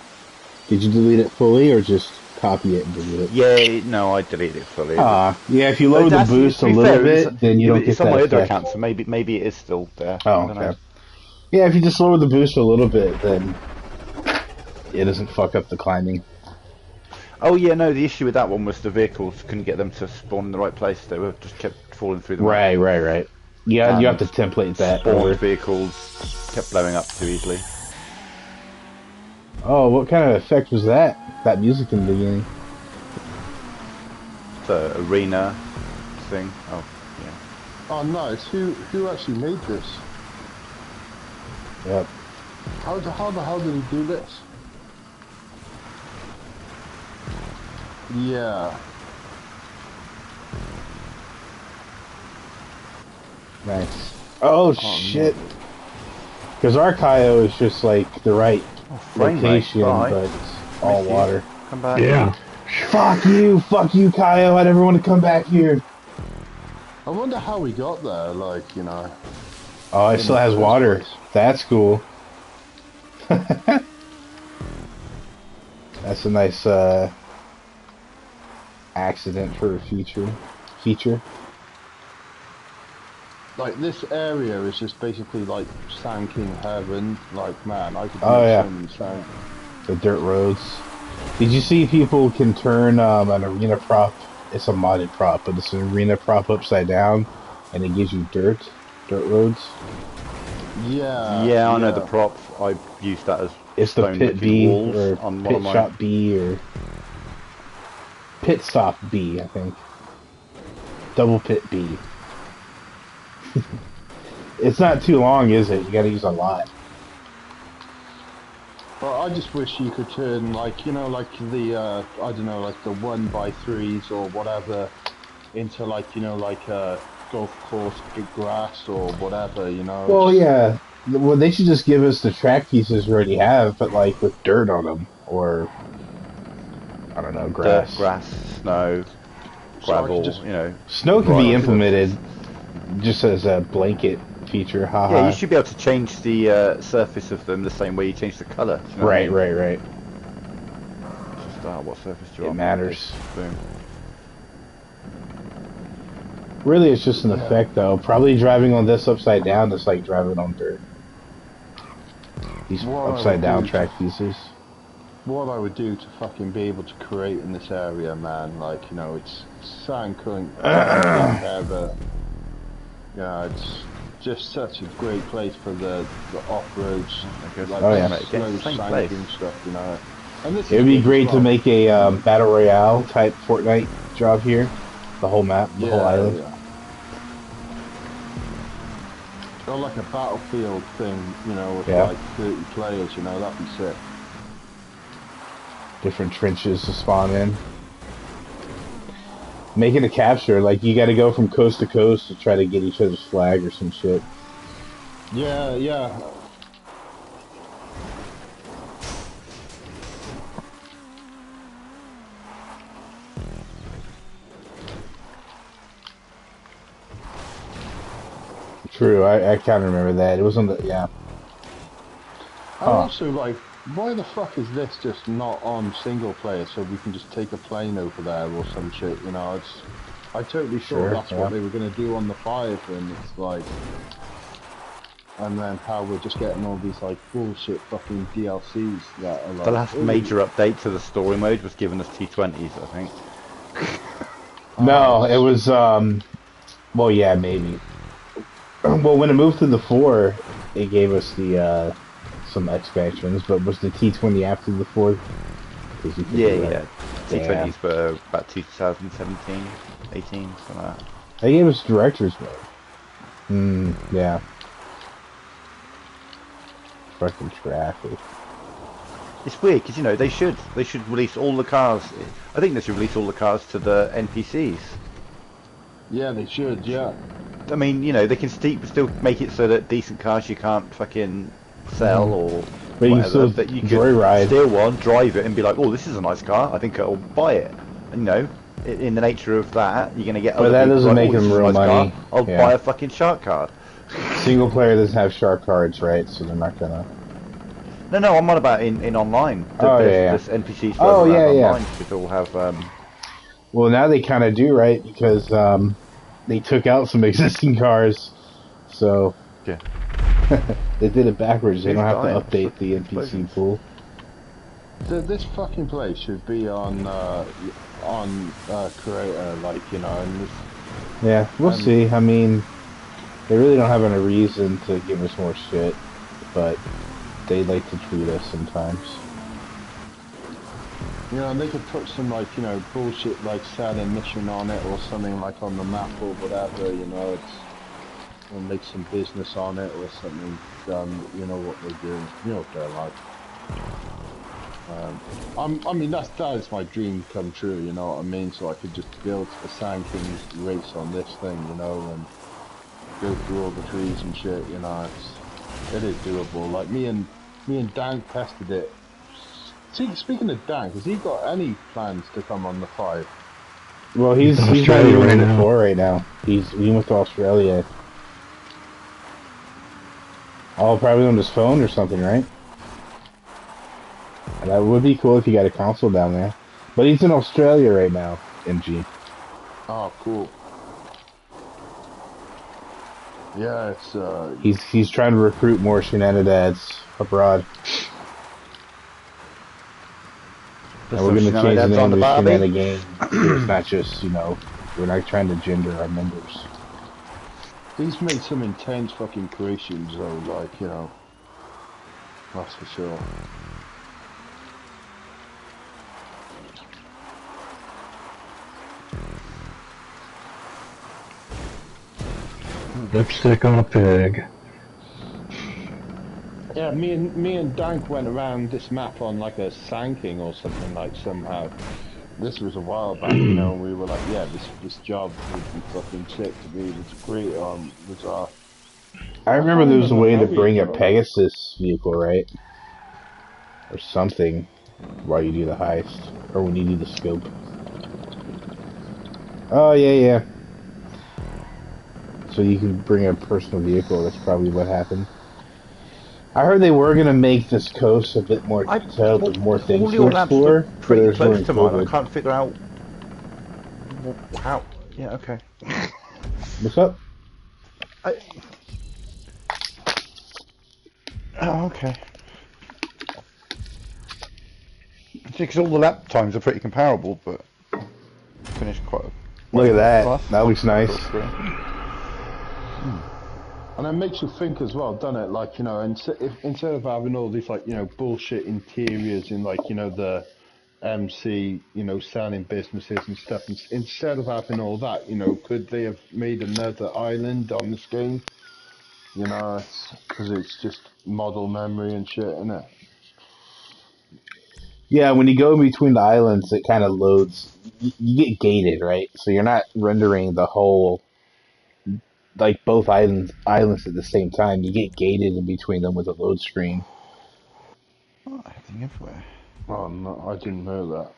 did you delete it fully or just copy it and delete it? Yeah, no, I deleted it fully. Yeah, if you lower the boost a little bit, then you don't get it's on that my other effect. account, so maybe it is still there. Oh, okay. Yeah, if you just lower the boost a little bit, then it doesn't fuck up the climbing. Oh yeah, no, the issue with that one was the vehicles couldn't get them to spawn in the right place. They were just kept falling through the map. Right. Yeah, you have to template that. Spawned vehicles kept blowing up too easily. Oh, what kind of effect was that? That music in the beginning. The arena thing. Oh, yeah. Oh, nice. Who actually made this? Yep. How the hell did he do this? Yeah. Nice. Oh shit. Because our Kaio is just like the right location, but it's all water. Come back. Yeah. Fuck you, Kaio. I never want to come back here. I wonder how we got there, like, you know. Oh, it still has water. That's cool. That's a nice accident for a feature. Like, this area is just basically like Sand King Heaven. Like, man, I could do so many sand. The dirt roads. Did you see people can turn an arena prop? It's a modded prop, but it's an arena prop upside down, and it gives you dirt roads. Yeah. Yeah, I know the prop. I used that as it's the pit B or on pit shop B or pit stop B, I think. Double pit B. It's not too long, is it? You gotta use a lot. Well, I just wish you could turn, like, you know, like the, I don't know, like the 1x3s or whatever into, like, you know, like a golf course grass or whatever, you know. Well, yeah. Well, they should just give us the track pieces we already have, but, like, with dirt on them. Or, I don't know, grass. Dirt, grass, snow, gravel, you know. Snow can be implemented just as a blanket feature, haha. Yeah, you should be able to change the surface of them the same way you change the colour. You know right. Just what surface do you want? It matters. Boom. Really, it's just an effect, though. Probably driving on this upside down is like driving on dirt. These upside down track pieces. What I would do to fucking be able to create in this area, man, like, you know, it's Sand King Heaven. Yeah, it's just such a great place for the off-roads, like slow sanking stuff, you know. And this it would be great to make a Battle Royale type Fortnite job here. The whole map, the whole island. Yeah. Or like a Battlefield thing, you know, with like 30 players, you know, that'd be sick. Different trenches to spawn in. Making a capture, like you gotta go from coast to coast to try to get each other's flag or some shit. Yeah. True, I kind of remember that. It was on the, I also, like, why the fuck is this just not on single player so we can just take a plane over there or some shit, you know? I totally thought that's what they were going to do on the 5, and it's like... And then how we're just getting all these, like, bullshit fucking DLCs that are like... The last major update to the story mode was giving us T20s, I think. No, it was, well, yeah, maybe. Well, when it moved to the 4, it gave us the, some expansions, but was the T20 after the 4? Yeah. T20s were about 2017, 18, something like that. They gave us director's mode. Yeah. Fucking traffic. It's weird because they should release all the cars. I think they should release all the cars to the NPCs. Yeah, they should. Yeah. I mean, they can still make it so that decent cars you can't fucking sell or But you can whatever. still But you joyride. can steal one, drive it, and be like, "Oh, this is a nice car. I think I'll buy it." And in the nature of that, you're gonna get. But other that people doesn't like, make "Oh, this them is a real nice money. car. I'll Yeah. buy a fucking shark card." Single player doesn't have shark cards, right? So they're not gonna. No, I'm on about in online. There's NPCs online should all have. Well, now they kind of do, right? Because they took out some existing cars, so yeah, they did it backwards. They don't have to dying? update the NPC pool. This fucking place should be on creator, like and this, Yeah, we'll see. I mean, they really don't have any reason to give us more shit, but they like to treat us sometimes. And they could put some bullshit like selling mission on it or something like on the map or whatever. Or make some business on it or something. What they do. What they're like. I mean that is my dream come true. You know what I mean? So I could just build a Sand Kings race on this thing, and go through all the trees and shit. It is doable. Like me and Dan tested it. See, speaking of Dan, has he got any plans to come on the 5? Well, he's not even in the 4 right now. He went to Australia. Oh, probably on his phone or something, right? That would be cool if you got a console down there. But he's in Australia right now, MG. Oh, cool. Yeah, it's He's trying to recruit more Shenanidads abroad. And we're gonna change the name of the Shenanigans. It's not just, we're not trying to gender our members. He's made some intense fucking creations though, that's for sure. Lipstick on a pig. Yeah, me and Dank went around this map on like a Sand King or something somehow. This was a while back, we were like, yeah, this job would be fucking sick to be able to create on bizarre. I remember there was a way to bring a Pegasus vehicle, right? Or something while you do the heist. Or when you do the scope. Oh, yeah. So you can bring a personal vehicle, that's probably what happened. I heard they were going to make this coast a bit more detailed with more things to explore. Pretty close to mine. I can't figure out how. Yeah, okay. What's up? Oh, okay. Because all the lap times are pretty comparable, but finished quite. Look at that. That looks nice. And it makes you think as well, doesn't it? Like, instead of having all these, bullshit interiors in, the MC, selling businesses and stuff, instead of having all that, could they have made another island on this game? Because it's just model memory and shit, isn't it? Yeah, when you go in between the islands, it kind of loads. You get gated, right? So you're not rendering the whole, both islands at the same time. You get gated in between them with a load screen. Oh, everything everywhere. Oh, no, I didn't know that.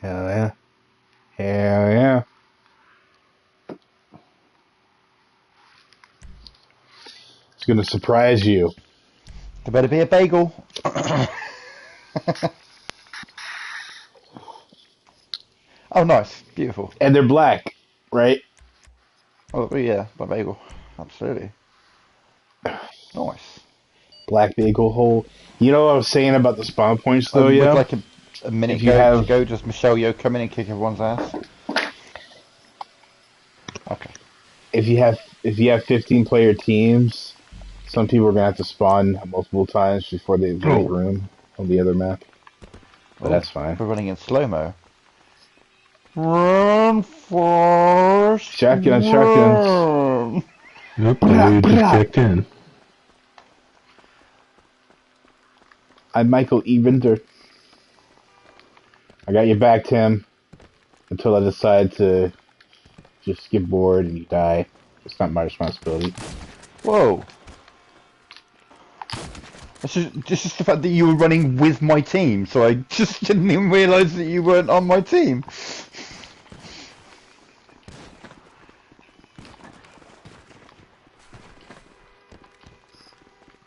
Hell yeah. Hell yeah. It's gonna surprise you. There better be a bagel. Oh, nice. Beautiful. And they're black, right? Oh, yeah, my bagel. Absolutely. Nice. Black bagel hole. You know what I was saying about the spawn points, though, yeah? Like a minute ago, does Michelle Yeoh come in and kick everyone's ass? Okay. If you have 15-player teams, some people are gonna have to spawn multiple times before they make room on the other map. But that's fine. We're running in slow-mo. Run, Forrest! Shotguns. Yep, you just kicked in. I'm Michael Evander. I got your back, Tim. Until I decide to just get bored and you die. It's not my responsibility. Whoa. This is the fact that you were running with my team, so I just didn't even realise that you weren't on my team.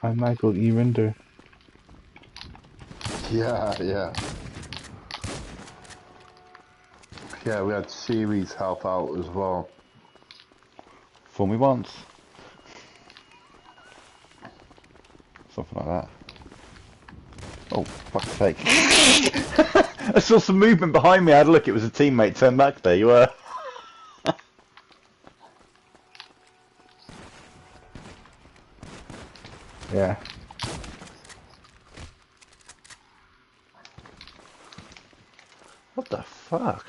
I'm Michael Evander. Yeah. Yeah, we had Series help out as well. Fool me once. Something like that. Oh, fuck's sake. I saw some movement behind me. I had a look. It was a teammate. Turn back. There you were. Yeah. What the fuck?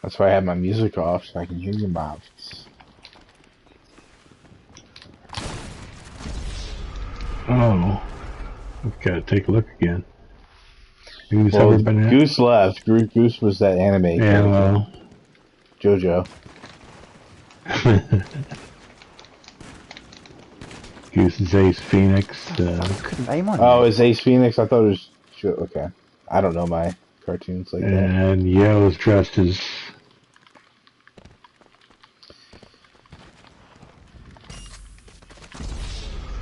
That's why I have my music off, so I can hear your mouths. Oh. I've got to take a look again. Well, Goose left. Goose was that anime. Yeah, well. JoJo. Goose is Ace Phoenix. Couldn't aim on Oh, it's Ace Phoenix? I thought it was... Sure, okay. I don't know my cartoons like that. And Yo's dressed as...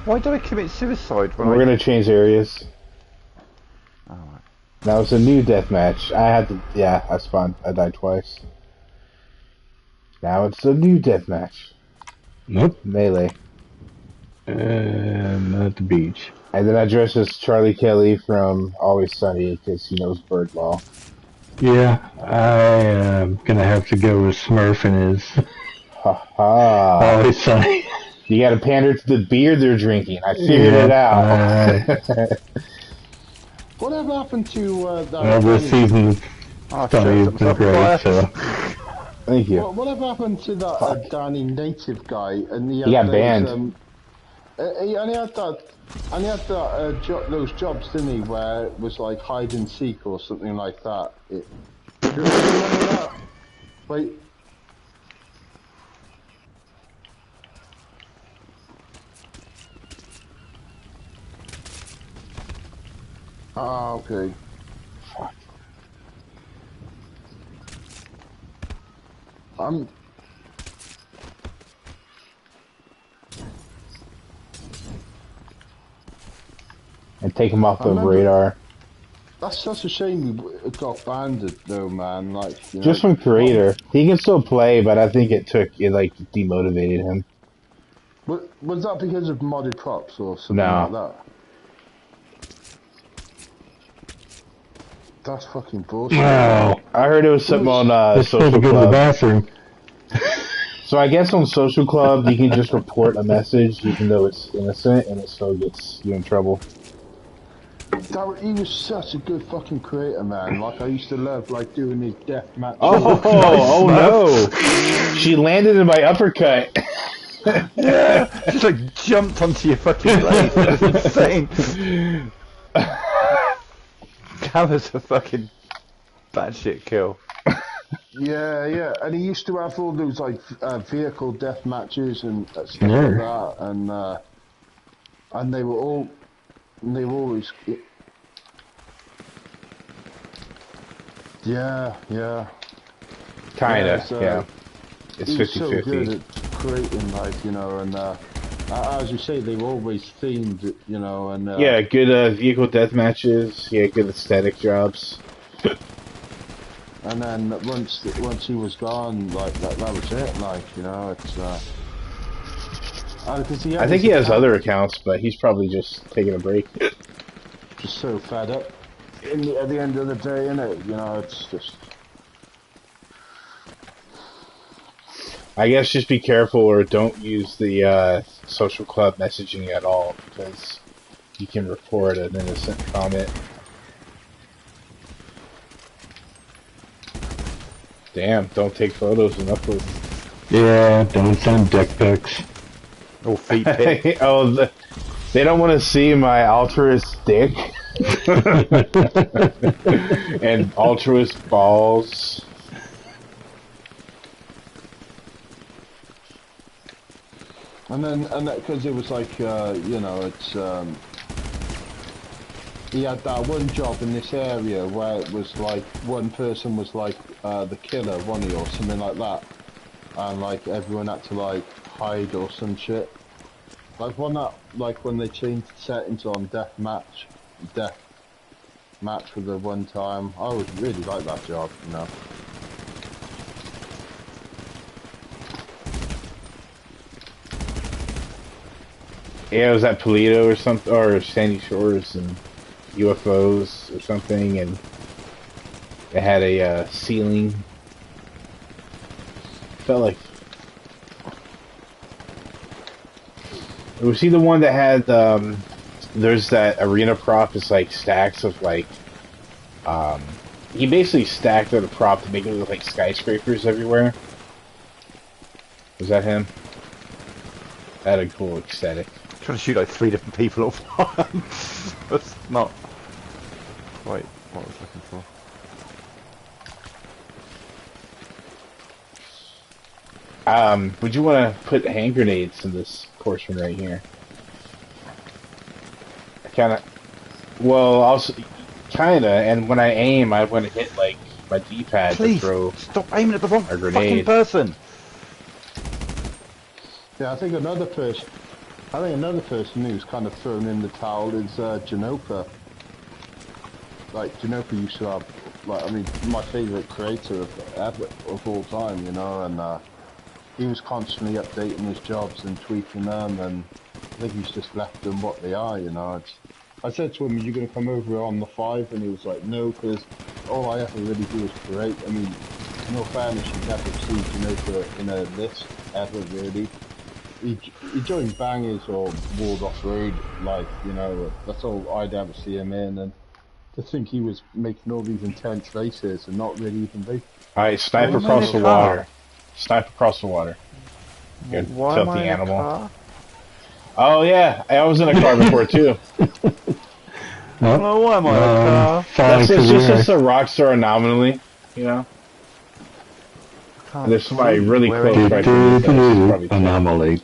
Why did I commit suicide when We're gonna change areas. Alright. Now it's a new deathmatch. I had to... Yeah, I spawned. I died twice. Now it's a new deathmatch. Nope. Melee. And at the beach. And then I dress as Charlie Kelly from Always Sunny because he knows bird law. Yeah, I am gonna have to go with Smurf and his... Ha ha. Always Sunny. You gotta pander to the beer they're drinking. I figured it out. Whatever happened to that? Well, this season, Sunny has been great, so... Thank you. Whatever happened to that Danny Native guy? And he got banned. And he had those jobs, didn't he? Where it was like hide and seek or something like that. Do you remember that? Wait. Ah, okay. Fuck. And take him off the radar. That's such a shame he got banned though, man. Like, you know, just from creator. He can still play, but I think it like demotivated him. Was that because of modded props or something No. like that? That's fucking bullshit. Wow. I heard it was something on Social Go to the Club. bathroom. So I guess on Social Club you can just report a message even though it's innocent, and it still gets you in trouble. He was such a good fucking creator, man. Like, I used to love like doing these death matches. Oh no! She landed in my uppercut. Yeah, just like jumped onto your fucking blade. That was insane. That was a fucking batshit kill. Yeah, and he used to have all those like vehicle death matches and stuff like that, and they were always. Yeah. Kinda, so yeah. It's 50-50. So good at creating, like, you know, and as you say, they were always themed, you know, and yeah, good vehicle death matches. Yeah, good aesthetic jobs. And then once he was gone, like that was it. Like, you know, it's. I think he has other accounts, but he's probably just taking a break. Just so fed up. At the end of the day, innit? You know, it's just. I guess just be careful or don't use the social club messaging at all, because you can report an innocent comment. Damn, don't take photos and upload. Yeah, don't send dick pics. Or feet pics. They don't want to see my altruist dick and altruist balls. And because it was like, you know, it's he had that one job in this area where it was like one person was like the killer, wasn't he, or something like that, and like everyone had to like hide or some shit. Like when they changed the settings on death match for the one time, I would really like that job, you know. Yeah, it was at Toledo or something, or Sandy Shores and UFOs or something, and it had a ceiling. Felt like. Was he the one that had? There's that arena prop. It's like stacks of like. He basically stacked the prop to make it look like skyscrapers everywhere. Was that him? That had a cool aesthetic. Trying to shoot like 3 different people at once. That's not quite what I was looking for. Would you want to put hand grenades in this portion right here? I kind of, well, also, kind of, and when I aim, I want to hit like my D-pad to throw. Stop aiming at the wrong grenade. fucking person. Yeah, I think another person who's kind of thrown in the towel is Janopa. Like, Janopa used to have, like, I mean, my favourite creator of all time, you know, and he was constantly updating his jobs and tweaking them, and I think he's just left them what they are, you know. I said to him, "Are you going to come over on the 5?" And he was like, "No, because all I ever really do is create." I mean, in all fairness, you never see Janopa in a list ever, really. He joined Bangers or Ward Off-Road, like, you know, that's all I'd ever see him in, and to think he was making all these intense races and not really even racing. Alright, snipe across the water. Snipe across the water. You Why am I in a car? Oh yeah, I was in a car before too. Well, why am I in a car? That's just a Rockstar anomaly, you know? There's somebody really close right to me. Anomaly.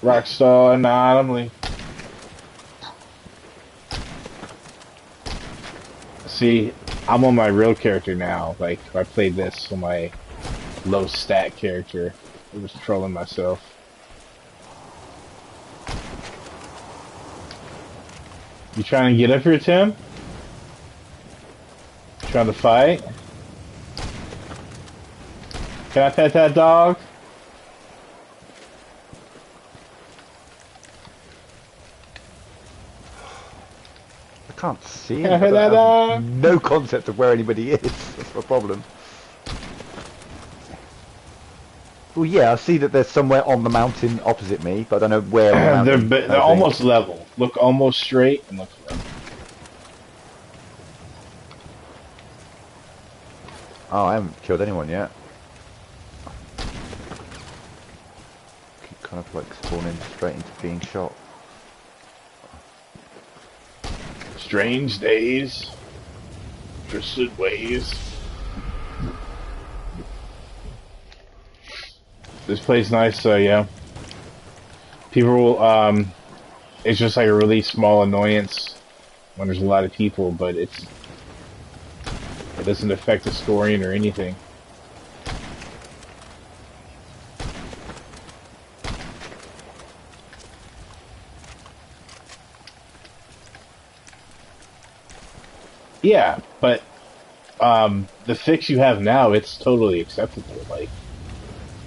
Rockstar anomaly. See, I'm on my real character now. Like, if I played this on my low stat character, I was trolling myself. You trying to get up here, Tim? Trying to fight? Can I pet that dog? I can't see Can I him. pet that dog? No concept of where anybody is. That's the problem. Well, yeah, I see that there's somewhere on the mountain opposite me, but I don't know where on the mountain. They're almost level. Look almost straight and look for them. Oh, I haven't killed anyone yet. Keep kind of like spawning straight into being shot. Strange days. Twisted ways. This place nice, so yeah. People will, it's just like a really small annoyance when there's a lot of people, but it doesn't affect the scoring or anything. Yeah, but the fix you have now, it's totally acceptable. Like,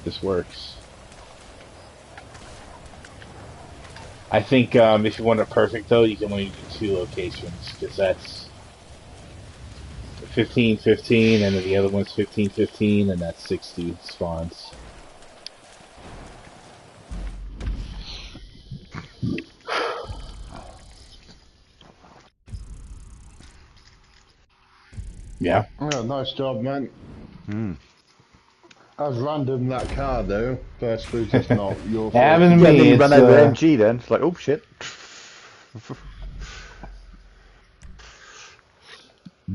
this works. I think if you want it perfect, though, you can only do 2 locations, because that's 15-15, and then the other one's 15-15, and that's 60 spawns. Yeah. Yeah, nice job, man. I've random that car though, but I suppose it's not your fault. Happened to Yeah, me. then you It's, run over MG then. It's like, oh shit.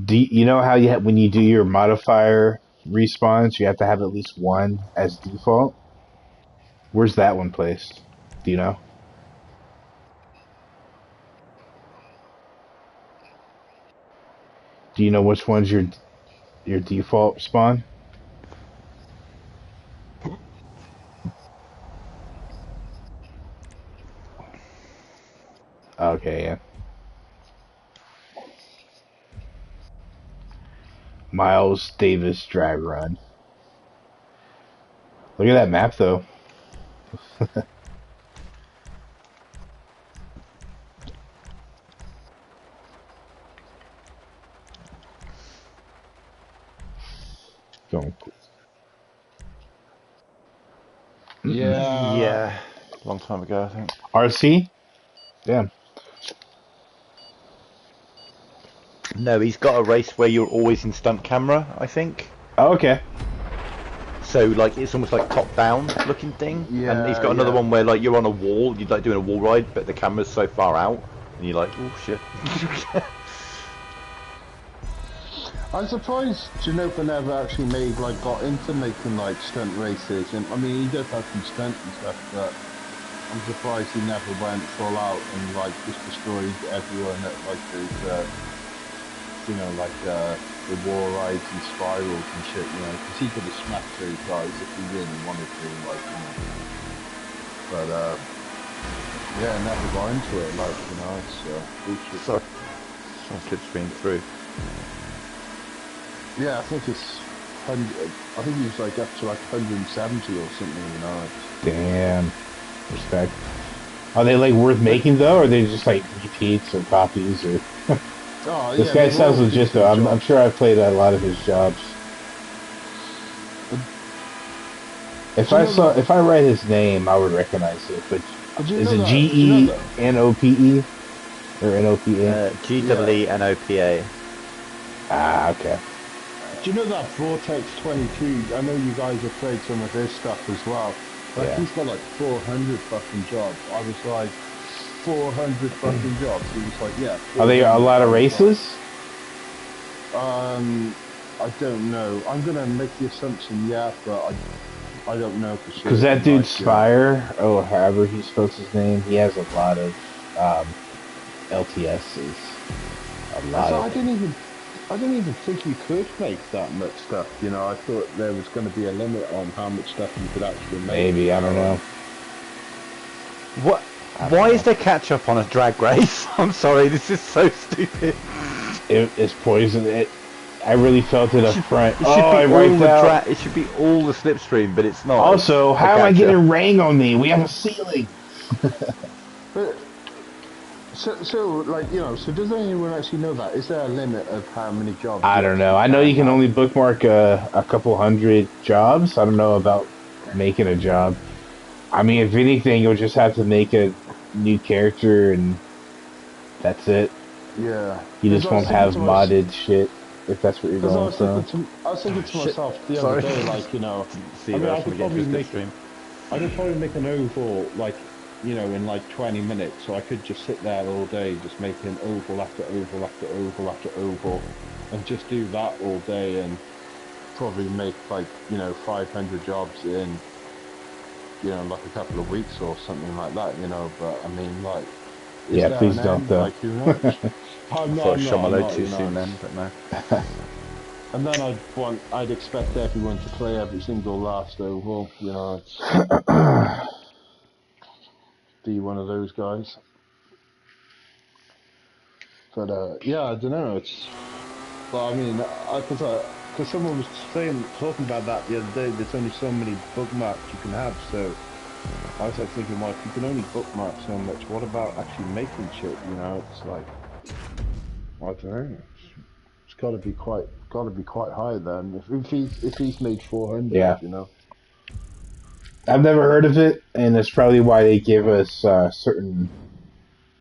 you know how when you do your modifier respawns, you have to have at least one as default? Where's that one placed? Do you know? Do you know which one's your default spawn? Okay, yeah. Miles Davis drag run. Look at that map though. Don't. Yeah. Yeah. Long time ago, I think. RC? Damn. No, he's got a race where you're always in stunt camera, I think. Oh, okay. So like it's almost like top down looking thing. Yeah, And he's got another yeah. one where like you're on a wall, you're like doing a wall ride, but the camera's so far out and you're like, oh shit. I'm surprised Janopa never actually got into making like stunt races, and I mean he does have some stunts and stuff, but I'm surprised he never went full out and like just destroyed everyone at like those the war rides and spirals and shit, because he could have smacked those guys if he really wanted to, but yeah, never got into it, it's bullshit. Sorry. Some clips being through. Yeah, I think it's I think he was like up to like 170 or something, Damn. Respect. Are they like worth making though, or are they just like repeats or copies or? Oh, This guy sounds legit though. I'm sure I've played a lot of his jobs. If I write his name, I would recognize it. But is it Genope or Nopa? GEENOPA. Ah, okay. Do you know that Vortex 22? I know you guys have played some of his stuff as well. Like he's got like 400 fucking jobs. I was like 400 fucking jobs. He was like, yeah. Are they a lot of races? I don't know. I'm gonna make the assumption, yeah, but I don't know for sure. Because that dude Spire, or however he spells his name, he has a lot of LTSs. A lot. I didn't even think you could make that much stuff. I thought there was going to be a limit on how much stuff you could actually make. Maybe, I don't know. What? Why is there ketchup on a drag race? I'm sorry, this is so stupid. It's poison. I really felt it up front. It should be all the slipstream, but it's not. Also, how am I getting rain on me? We have a ceiling. So does anyone actually know that? Is there a limit of how many jobs? I don't know. I know you can only bookmark a couple hundred jobs. I don't know about making a job. I mean, if anything, you'll just have to make a new character and that's it. Yeah. You just won't have modded shit, if that's what you're going for. I was thinking to myself the other day, I could probably make an oval, in like 20 minutes, so I could just sit there all day, just making oval after oval after oval after oval, and just do that all day, and probably make 500 jobs in, like a couple of weeks or something like that, but I mean, yeah, please don't though. Who knows? I'm not too soon then, but no. And then I'd expect everyone to play every single last oval, be one of those guys. But yeah, I don't know. But I mean, because someone was talking about that the other day. There's only so many bookmarks you can have. So I was like thinking, well, if you can only bookmark so much, what about actually making shit? It's like, I don't know. It's got to be quite high then. If he's made 400, yeah. I've never heard of it, and that's probably why they give us certain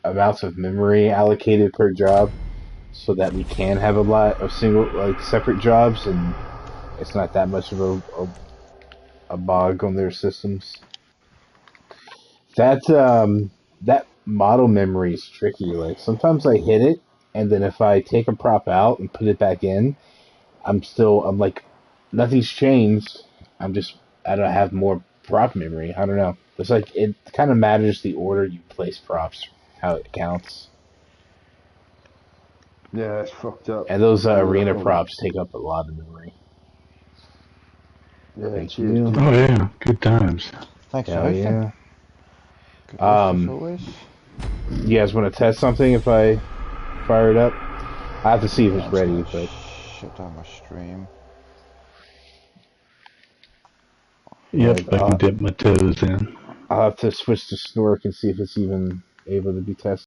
amounts of memory allocated per job, so that we can have a lot of separate jobs, and it's not that much of a bug on their systems. That that model memory is tricky. Like sometimes I hit it, and then if I take a prop out and put it back in, I'm like nothing's changed. I don't have more prop memory. I don't know. It's like it kind of matters the order you place props, how it counts. Yeah, it's fucked up. And those arena props take up a lot of memory. Yeah, Thank cheers, you. Oh yeah, good times. Thanks for Hell hosting. yeah. Good as always. You guys want to test something if I fire it up? I have to see if it's ready, but Shut down my stream. Yep, I can dip my toes in. I'll have to switch to Snork and see if it's even able to be tested.